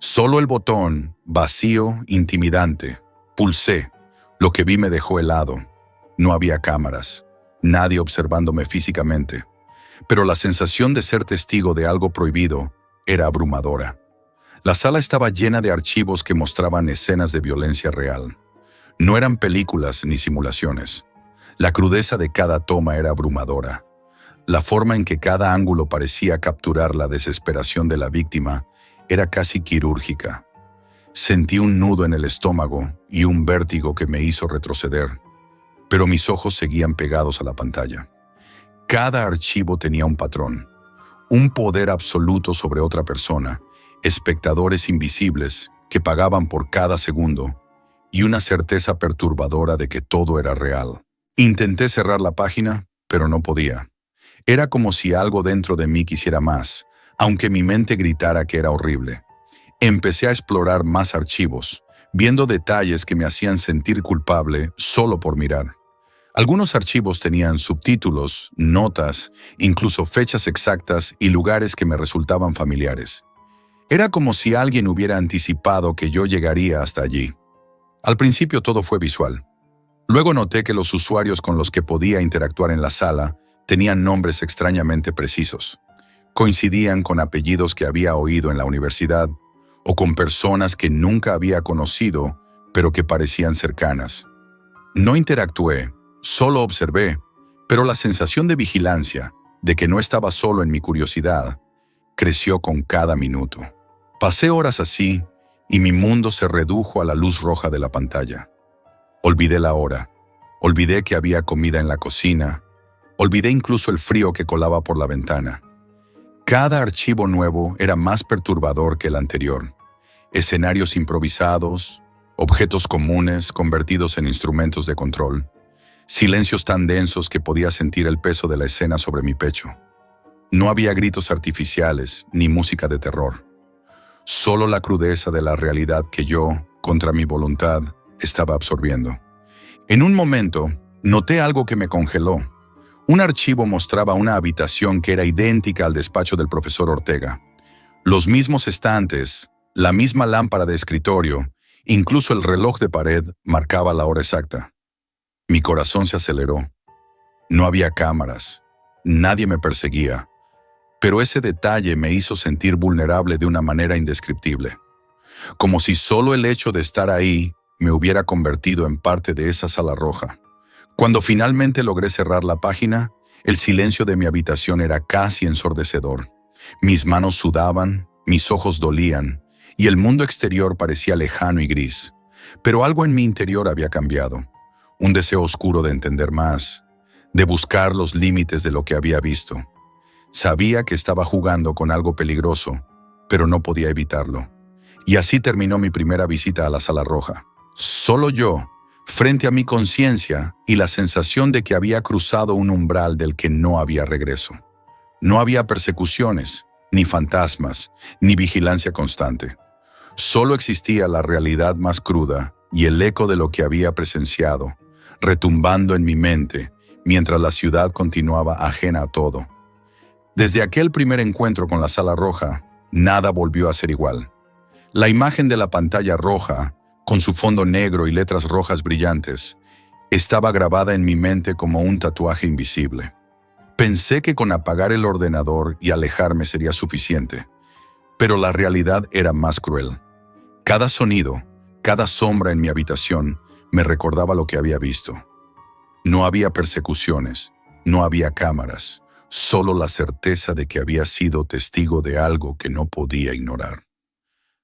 Solo el botón, vacío, intimidante. Pulsé. Lo que vi me dejó helado. No había cámaras, nadie observándome físicamente, pero la sensación de ser testigo de algo prohibido era abrumadora. La sala estaba llena de archivos que mostraban escenas de violencia real. No eran películas ni simulaciones. La crudeza de cada toma era abrumadora. La forma en que cada ángulo parecía capturar la desesperación de la víctima era casi quirúrgica. Sentí un nudo en el estómago y un vértigo que me hizo retroceder, pero mis ojos seguían pegados a la pantalla. Cada archivo tenía un patrón, un poder absoluto sobre otra persona, espectadores invisibles que pagaban por cada segundo y una certeza perturbadora de que todo era real. Intenté cerrar la página, pero no podía. Era como si algo dentro de mí quisiera más, aunque mi mente gritara que era horrible. Empecé a explorar más archivos, viendo detalles que me hacían sentir culpable solo por mirar. Algunos archivos tenían subtítulos, notas, incluso fechas exactas y lugares que me resultaban familiares. Era como si alguien hubiera anticipado que yo llegaría hasta allí. Al principio todo fue visual. Luego noté que los usuarios con los que podía interactuar en la sala tenían nombres extrañamente precisos. Coincidían con apellidos que había oído en la universidad o con personas que nunca había conocido, pero que parecían cercanas. No interactué, solo observé, pero la sensación de vigilancia, de que no estaba solo en mi curiosidad, creció con cada minuto. Pasé horas así y mi mundo se redujo a la luz roja de la pantalla. Olvidé la hora, olvidé que había comida en la cocina, olvidé incluso el frío que colaba por la ventana. Cada archivo nuevo era más perturbador que el anterior. Escenarios improvisados, objetos comunes convertidos en instrumentos de control, silencios tan densos que podía sentir el peso de la escena sobre mi pecho. No había gritos artificiales ni música de terror. Solo la crudeza de la realidad que yo, contra mi voluntad, estaba absorbiendo. En un momento, noté algo que me congeló. Un archivo mostraba una habitación que era idéntica al despacho del profesor Ortega. Los mismos estantes, la misma lámpara de escritorio, incluso el reloj de pared marcaba la hora exacta. Mi corazón se aceleró. No había cámaras, nadie me perseguía, pero ese detalle me hizo sentir vulnerable de una manera indescriptible. Como si solo el hecho de estar ahí me hubiera convertido en parte de esa sala roja. Cuando finalmente logré cerrar la página, el silencio de mi habitación era casi ensordecedor. Mis manos sudaban, mis ojos dolían, y el mundo exterior parecía lejano y gris. Pero algo en mi interior había cambiado. Un deseo oscuro de entender más, de buscar los límites de lo que había visto. Sabía que estaba jugando con algo peligroso, pero no podía evitarlo. Y así terminó mi primera visita a la sala roja. Solo yo, frente a mi conciencia y la sensación de que había cruzado un umbral del que no había regreso. No había persecuciones, ni fantasmas, ni vigilancia constante. Solo existía la realidad más cruda y el eco de lo que había presenciado, retumbando en mi mente mientras la ciudad continuaba ajena a todo. Desde aquel primer encuentro con la sala roja, nada volvió a ser igual. La imagen de la pantalla roja, con su fondo negro y letras rojas brillantes, estaba grabada en mi mente como un tatuaje invisible. Pensé que con apagar el ordenador y alejarme sería suficiente, pero la realidad era más cruel. Cada sonido, cada sombra en mi habitación me recordaba lo que había visto. No había persecuciones, no había cámaras, solo la certeza de que había sido testigo de algo que no podía ignorar.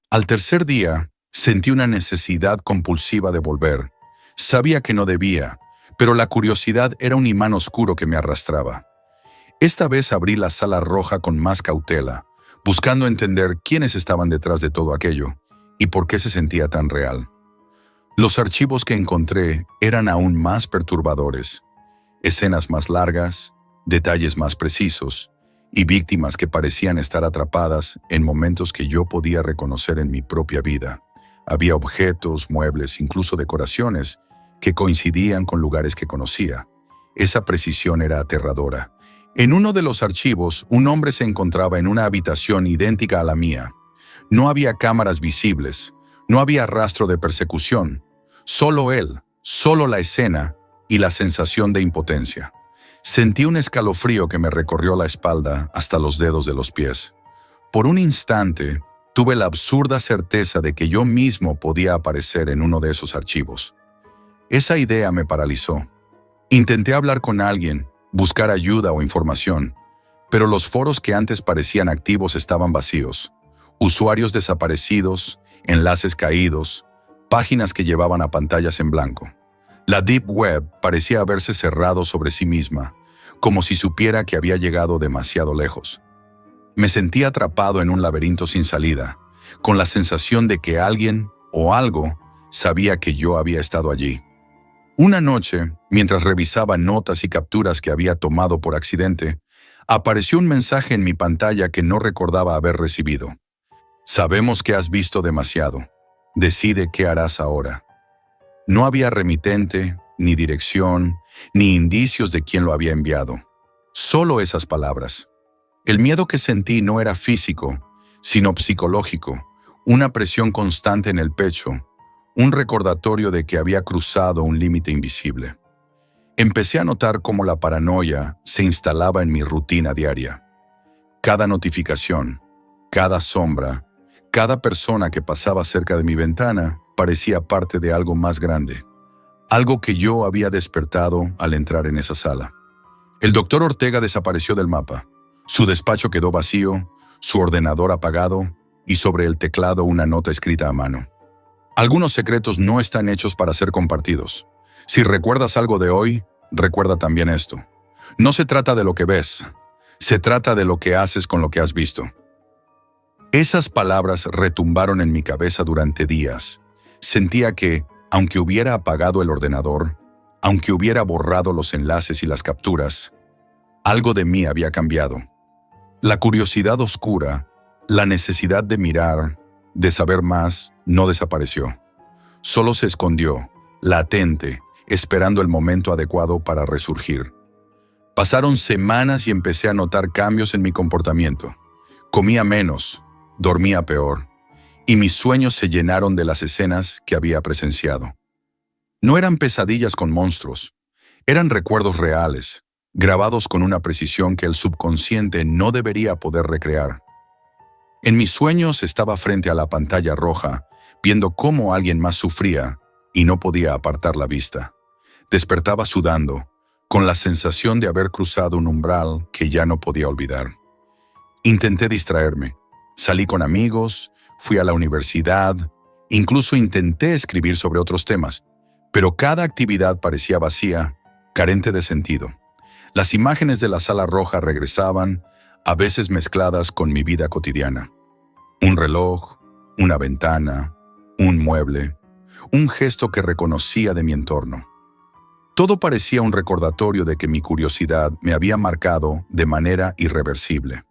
Al tercer día, sentí una necesidad compulsiva de volver. Sabía que no debía, pero la curiosidad era un imán oscuro que me arrastraba. Esta vez abrí la sala roja con más cautela, buscando entender quiénes estaban detrás de todo aquello y por qué se sentía tan real. Los archivos que encontré eran aún más perturbadores. Escenas más largas, detalles más precisos y víctimas que parecían estar atrapadas en momentos que yo podía reconocer en mi propia vida. Había objetos, muebles, incluso decoraciones que coincidían con lugares que conocía. Esa precisión era aterradora. En uno de los archivos, un hombre se encontraba en una habitación idéntica a la mía. No había cámaras visibles, no había rastro de persecución. Solo él, solo la escena y la sensación de impotencia. Sentí un escalofrío que me recorrió la espalda hasta los dedos de los pies. Por un instante, tuve la absurda certeza de que yo mismo podía aparecer en uno de esos archivos. Esa idea me paralizó. Intenté hablar con alguien, buscar ayuda o información, pero los foros que antes parecían activos estaban vacíos. Usuarios desaparecidos, enlaces caídos, páginas que llevaban a pantallas en blanco. La Deep Web parecía haberse cerrado sobre sí misma, como si supiera que había llegado demasiado lejos. Me sentí atrapado en un laberinto sin salida, con la sensación de que alguien o algo sabía que yo había estado allí. Una noche, mientras revisaba notas y capturas que había tomado por accidente, apareció un mensaje en mi pantalla que no recordaba haber recibido. Sabemos que has visto demasiado. Decide qué harás ahora. No había remitente, ni dirección, ni indicios de quién lo había enviado. Solo esas palabras. El miedo que sentí no era físico, sino psicológico, una presión constante en el pecho, un recordatorio de que había cruzado un límite invisible. Empecé a notar cómo la paranoia se instalaba en mi rutina diaria. Cada notificación, cada sombra, cada persona que pasaba cerca de mi ventana parecía parte de algo más grande, algo que yo había despertado al entrar en esa sala. El doctor Ortega desapareció del mapa. Su despacho quedó vacío, su ordenador apagado y sobre el teclado una nota escrita a mano. Algunos secretos no están hechos para ser compartidos. Si recuerdas algo de hoy, recuerda también esto. No se trata de lo que ves, se trata de lo que haces con lo que has visto. Esas palabras retumbaron en mi cabeza durante días. Sentía que, aunque hubiera apagado el ordenador, aunque hubiera borrado los enlaces y las capturas, algo de mí había cambiado. La curiosidad oscura, la necesidad de mirar, de saber más, no desapareció. Solo se escondió, latente, esperando el momento adecuado para resurgir. Pasaron semanas y empecé a notar cambios en mi comportamiento. Comía menos, dormía peor, y mis sueños se llenaron de las escenas que había presenciado. No eran pesadillas con monstruos, eran recuerdos reales, grabados con una precisión que el subconsciente no debería poder recrear. En mis sueños estaba frente a la pantalla roja, viendo cómo alguien más sufría y no podía apartar la vista. Despertaba sudando, con la sensación de haber cruzado un umbral que ya no podía olvidar. Intenté distraerme. Salí con amigos, fui a la universidad, incluso intenté escribir sobre otros temas, pero cada actividad parecía vacía, carente de sentido. Las imágenes de la sala roja regresaban, a veces mezcladas con mi vida cotidiana. Un reloj, una ventana, un mueble, un gesto que reconocía de mi entorno. Todo parecía un recordatorio de que mi curiosidad me había marcado de manera irreversible.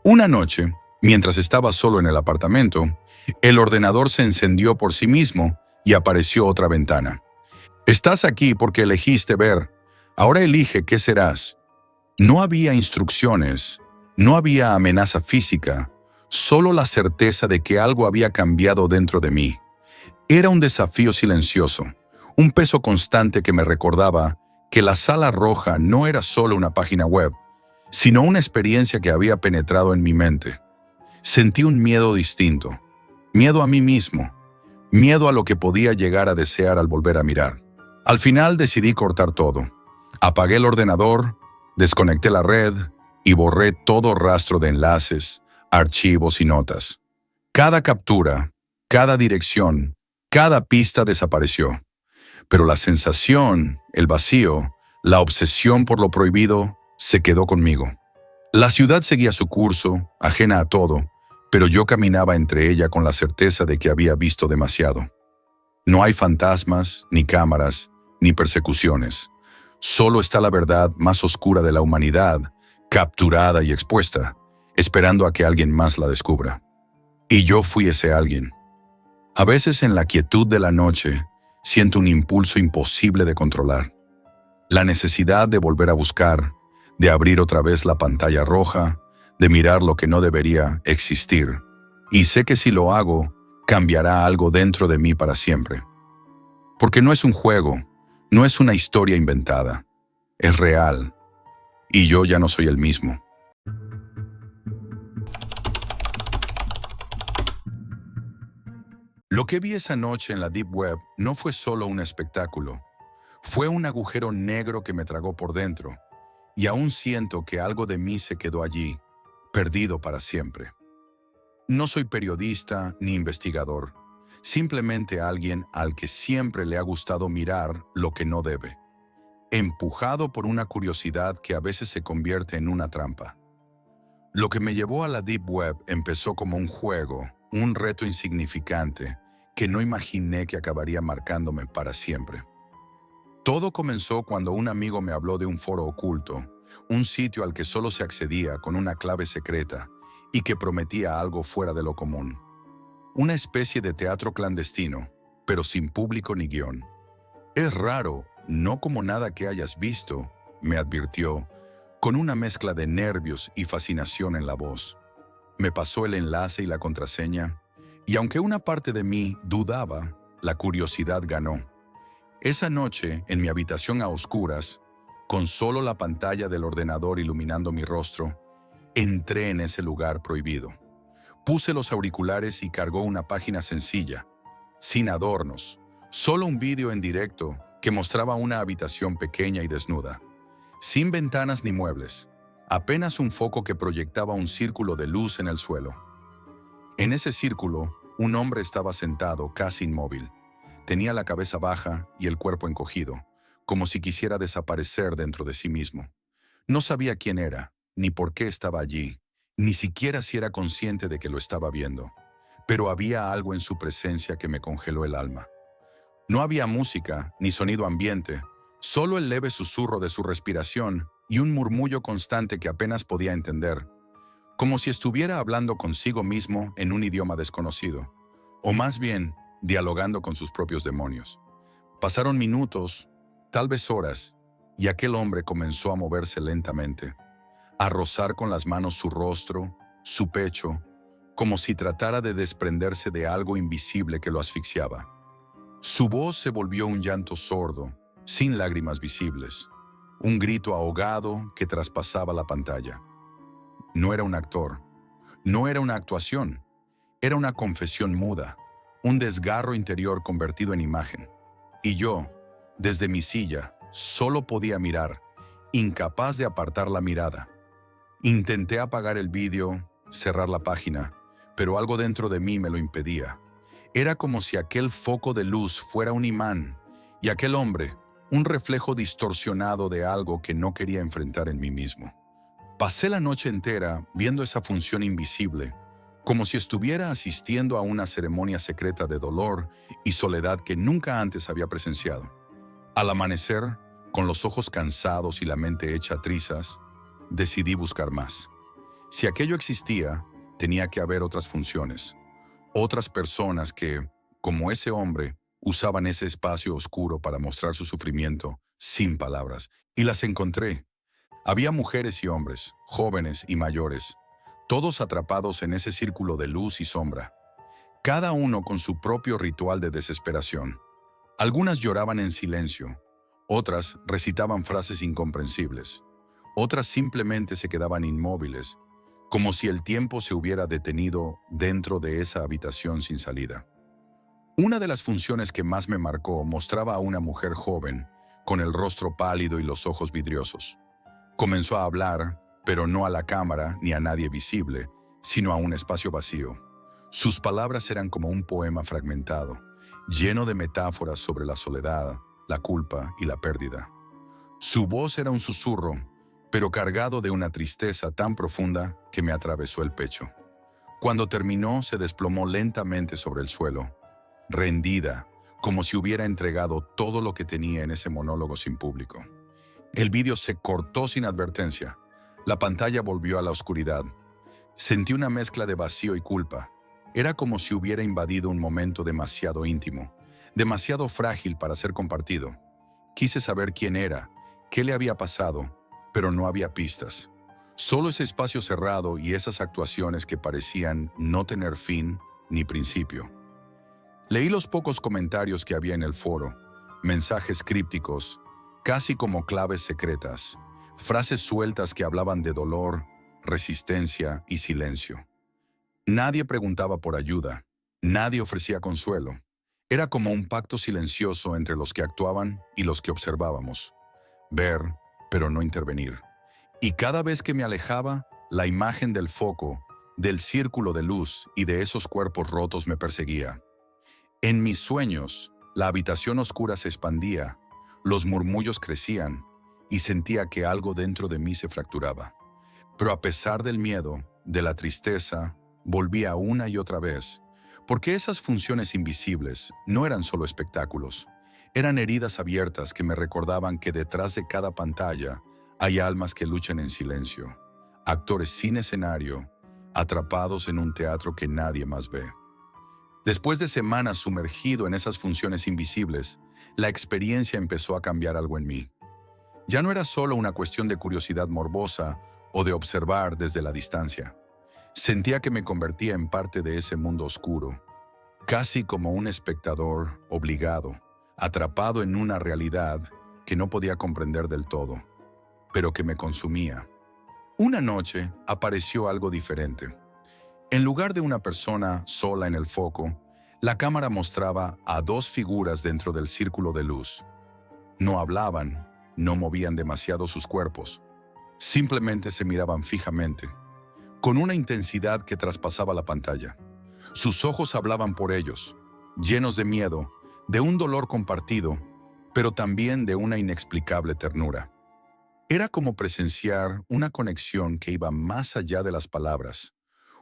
Una noche, mientras estaba solo en el apartamento, el ordenador se encendió por sí mismo y apareció otra ventana. Estás aquí porque elegiste ver. Ahora elige qué serás. No había instrucciones, no había amenaza física, solo la certeza de que algo había cambiado dentro de mí. Era un desafío silencioso, un peso constante que me recordaba que la sala roja no era solo una página web, sino una experiencia que había penetrado en mi mente. Sentí un miedo distinto, miedo a mí mismo, miedo a lo que podía llegar a desear al volver a mirar. Al final decidí cortar todo. Apagué el ordenador, desconecté la red y borré todo rastro de enlaces, archivos y notas. Cada captura, cada dirección, cada pista desapareció. Pero la sensación, el vacío, la obsesión por lo prohibido, se quedó conmigo. La ciudad seguía su curso, ajena a todo, pero yo caminaba entre ella con la certeza de que había visto demasiado. No hay fantasmas, ni cámaras, ni persecuciones. Solo está la verdad más oscura de la humanidad, capturada y expuesta, esperando a que alguien más la descubra. Y yo fui ese alguien. A veces en la quietud de la noche, siento un impulso imposible de controlar. La necesidad de volver a buscar, de abrir otra vez la pantalla roja, de mirar lo que no debería existir. Y sé que si lo hago, cambiará algo dentro de mí para siempre. Porque no es un juego, no es una historia inventada, es real. Y yo ya no soy el mismo. Lo que vi esa noche en la Deep Web no fue solo un espectáculo. Fue un agujero negro que me tragó por dentro. Y aún siento que algo de mí se quedó allí, perdido para siempre. No soy periodista ni investigador, simplemente alguien al que siempre le ha gustado mirar lo que no debe, empujado por una curiosidad que a veces se convierte en una trampa. Lo que me llevó a la Deep Web empezó como un juego, un reto insignificante, que no imaginé que acabaría marcándome para siempre. Todo comenzó cuando un amigo me habló de un foro oculto, un sitio al que solo se accedía con una clave secreta y que prometía algo fuera de lo común. Una especie de teatro clandestino, pero sin público ni guión. Es raro, no como nada que hayas visto, me advirtió, con una mezcla de nervios y fascinación en la voz. Me pasó el enlace y la contraseña, y aunque una parte de mí dudaba, la curiosidad ganó. Esa noche, en mi habitación a oscuras, con solo la pantalla del ordenador iluminando mi rostro, entré en ese lugar prohibido. Puse los auriculares y cargó una página sencilla, sin adornos, solo un vídeo en directo que mostraba una habitación pequeña y desnuda, sin ventanas ni muebles, apenas un foco que proyectaba un círculo de luz en el suelo. En ese círculo, un hombre estaba sentado, casi inmóvil. Tenía la cabeza baja y el cuerpo encogido, como si quisiera desaparecer dentro de sí mismo. No sabía quién era, ni por qué estaba allí, ni siquiera si era consciente de que lo estaba viendo. Pero había algo en su presencia que me congeló el alma. No había música, ni sonido ambiente, solo el leve susurro de su respiración y un murmullo constante que apenas podía entender, como si estuviera hablando consigo mismo en un idioma desconocido, o más bien, dialogando con sus propios demonios. Pasaron minutos, tal vez horas, y aquel hombre comenzó a moverse lentamente, a rozar con las manos su rostro, su pecho, como si tratara de desprenderse de algo invisible que lo asfixiaba. Su voz se volvió un llanto sordo, sin lágrimas visibles, un grito ahogado que traspasaba la pantalla. No era un actor, no era una actuación, era una confesión muda, un desgarro interior convertido en imagen. Y yo, desde mi silla, solo podía mirar, incapaz de apartar la mirada. Intenté apagar el vídeo, cerrar la página, pero algo dentro de mí me lo impedía. Era como si aquel foco de luz fuera un imán y aquel hombre, un reflejo distorsionado de algo que no quería enfrentar en mí mismo. Pasé la noche entera viendo esa función invisible, como si estuviera asistiendo a una ceremonia secreta de dolor y soledad que nunca antes había presenciado. Al amanecer, con los ojos cansados y la mente hecha trizas, decidí buscar más. Si aquello existía, tenía que haber otras funciones, otras personas que, como ese hombre, usaban ese espacio oscuro para mostrar su sufrimiento sin palabras, y las encontré. Había mujeres y hombres, jóvenes y mayores, todos atrapados en ese círculo de luz y sombra, cada uno con su propio ritual de desesperación. Algunas lloraban en silencio, otras recitaban frases incomprensibles, otras simplemente se quedaban inmóviles, como si el tiempo se hubiera detenido dentro de esa habitación sin salida. Una de las funciones que más me marcó mostraba a una mujer joven, con el rostro pálido y los ojos vidriosos. Comenzó a hablar, pero no a la cámara ni a nadie visible, sino a un espacio vacío. Sus palabras eran como un poema fragmentado, lleno de metáforas sobre la soledad, la culpa y la pérdida. Su voz era un susurro, pero cargado de una tristeza tan profunda que me atravesó el pecho. Cuando terminó, se desplomó lentamente sobre el suelo, rendida, como si hubiera entregado todo lo que tenía en ese monólogo sin público. El vídeo se cortó sin advertencia. La pantalla volvió a la oscuridad. Sentí una mezcla de vacío y culpa. Era como si hubiera invadido un momento demasiado íntimo, demasiado frágil para ser compartido. Quise saber quién era, qué le había pasado, pero no había pistas. Solo ese espacio cerrado y esas actuaciones que parecían no tener fin ni principio. Leí los pocos comentarios que había en el foro, mensajes crípticos, casi como claves secretas, frases sueltas que hablaban de dolor, resistencia y silencio. Nadie preguntaba por ayuda, nadie ofrecía consuelo. Era como un pacto silencioso entre los que actuaban y los que observábamos. Ver, pero no intervenir. Y cada vez que me alejaba, la imagen del foco, del círculo de luz y de esos cuerpos rotos me perseguía. En mis sueños, la habitación oscura se expandía, los murmullos crecían y sentía que algo dentro de mí se fracturaba. Pero a pesar del miedo, de la tristeza, volvía una y otra vez, porque esas funciones invisibles no eran solo espectáculos, eran heridas abiertas que me recordaban que detrás de cada pantalla hay almas que luchan en silencio, actores sin escenario, atrapados en un teatro que nadie más ve. Después de semanas sumergido en esas funciones invisibles, la experiencia empezó a cambiar algo en mí. Ya no era solo una cuestión de curiosidad morbosa o de observar desde la distancia. Sentía que me convertía en parte de ese mundo oscuro, casi como un espectador obligado, atrapado en una realidad que no podía comprender del todo, pero que me consumía. Una noche apareció algo diferente. En lugar de una persona sola en el foco, la cámara mostraba a dos figuras dentro del círculo de luz. No hablaban, no movían demasiado sus cuerpos. Simplemente se miraban fijamente, con una intensidad que traspasaba la pantalla. Sus ojos hablaban por ellos, llenos de miedo, de un dolor compartido, pero también de una inexplicable ternura. Era como presenciar una conexión que iba más allá de las palabras,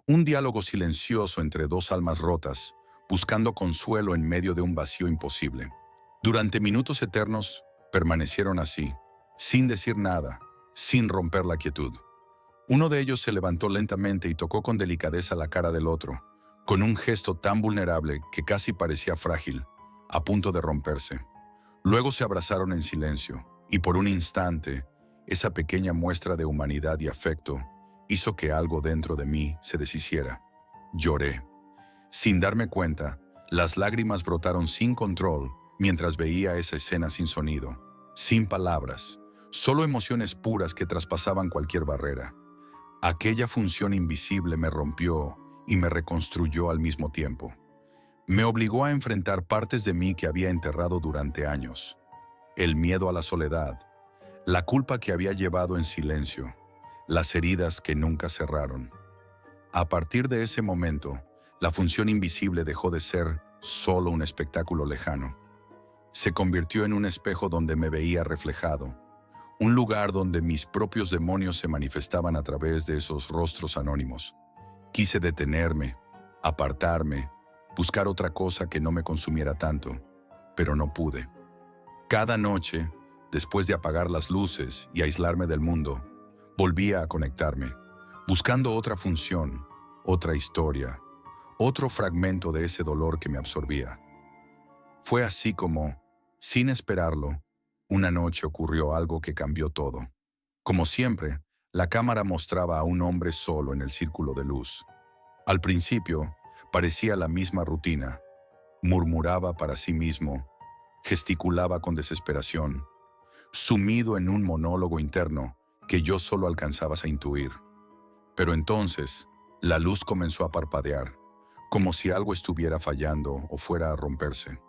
un diálogo silencioso entre dos almas rotas, buscando consuelo en medio de un vacío imposible. Durante minutos eternos, permanecieron así, sin decir nada, sin romper la quietud. Uno de ellos se levantó lentamente y tocó con delicadeza la cara del otro, con un gesto tan vulnerable que casi parecía frágil, a punto de romperse. Luego se abrazaron en silencio, y por un instante, esa pequeña muestra de humanidad y afecto hizo que algo dentro de mí se deshiciera. Lloré. Sin darme cuenta, las lágrimas brotaron sin control mientras veía esa escena sin sonido, sin palabras, solo emociones puras que traspasaban cualquier barrera. Aquella función invisible me rompió y me reconstruyó al mismo tiempo. Me obligó a enfrentar partes de mí que había enterrado durante años. El miedo a la soledad, la culpa que había llevado en silencio, las heridas que nunca cerraron. A partir de ese momento, la función invisible dejó de ser solo un espectáculo lejano. Se convirtió en un espejo donde me veía reflejado, un lugar donde mis propios demonios se manifestaban a través de esos rostros anónimos. Quise detenerme, apartarme, buscar otra cosa que no me consumiera tanto, pero no pude. Cada noche, después de apagar las luces y aislarme del mundo, volvía a conectarme, buscando otra función, otra historia, otro fragmento de ese dolor que me absorbía. Fue así como, sin esperarlo, una noche ocurrió algo que cambió todo. Como siempre, la cámara mostraba a un hombre solo en el círculo de luz. Al principio, parecía la misma rutina. Murmuraba para sí mismo, gesticulaba con desesperación, sumido en un monólogo interno que yo solo alcanzaba a intuir. Pero entonces, la luz comenzó a parpadear, como si algo estuviera fallando o fuera a romperse.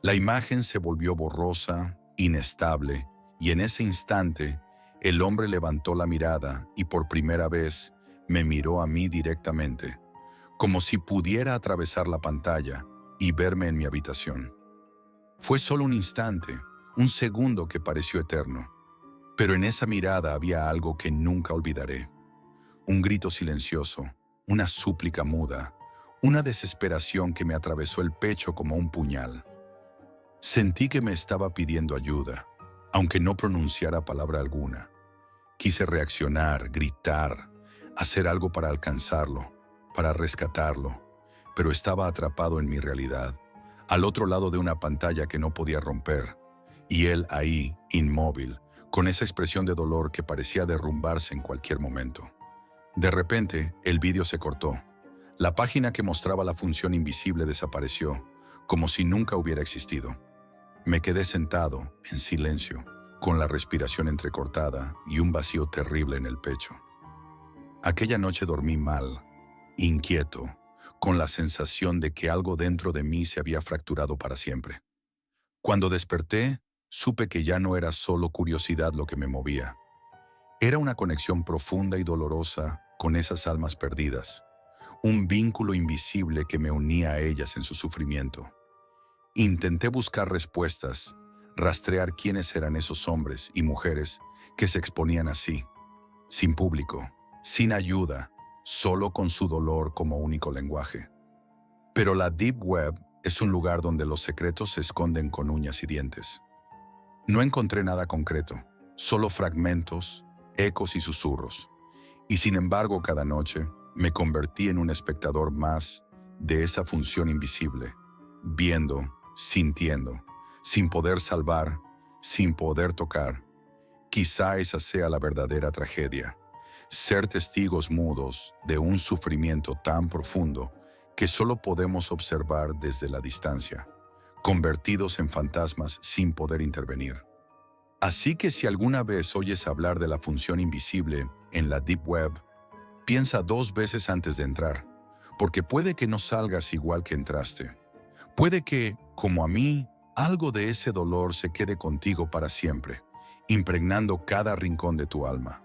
La imagen se volvió borrosa, inestable, y en ese instante, el hombre levantó la mirada y por primera vez me miró a mí directamente, como si pudiera atravesar la pantalla y verme en mi habitación. Fue solo un instante, un segundo que pareció eterno, pero en esa mirada había algo que nunca olvidaré. Un grito silencioso, una súplica muda, una desesperación que me atravesó el pecho como un puñal. Sentí que me estaba pidiendo ayuda, aunque no pronunciara palabra alguna. Quise reaccionar, gritar, hacer algo para alcanzarlo, para rescatarlo, pero estaba atrapado en mi realidad, al otro lado de una pantalla que no podía romper, y él ahí, inmóvil, con esa expresión de dolor que parecía derrumbarse en cualquier momento. De repente, el vídeo se cortó. La página que mostraba la función invisible desapareció, como si nunca hubiera existido. Me quedé sentado, en silencio, con la respiración entrecortada y un vacío terrible en el pecho. Aquella noche dormí mal, inquieto, con la sensación de que algo dentro de mí se había fracturado para siempre. Cuando desperté, supe que ya no era solo curiosidad lo que me movía. Era una conexión profunda y dolorosa con esas almas perdidas, un vínculo invisible que me unía a ellas en su sufrimiento. Intenté buscar respuestas, rastrear quiénes eran esos hombres y mujeres que se exponían así, sin público, sin ayuda, solo con su dolor como único lenguaje. Pero la Deep Web es un lugar donde los secretos se esconden con uñas y dientes. No encontré nada concreto, solo fragmentos, ecos y susurros. Y sin embargo, cada noche me convertí en un espectador más de esa función invisible, viendo, sintiendo, sin poder salvar, sin poder tocar. Quizá esa sea la verdadera tragedia, ser testigos mudos de un sufrimiento tan profundo que solo podemos observar desde la distancia, convertidos en fantasmas sin poder intervenir. Así que si alguna vez oyes hablar de la función invisible en la Deep Web, piensa 2 veces antes de entrar, porque puede que no salgas igual que entraste. Puede que, como a mí, algo de ese dolor se quede contigo para siempre, impregnando cada rincón de tu alma.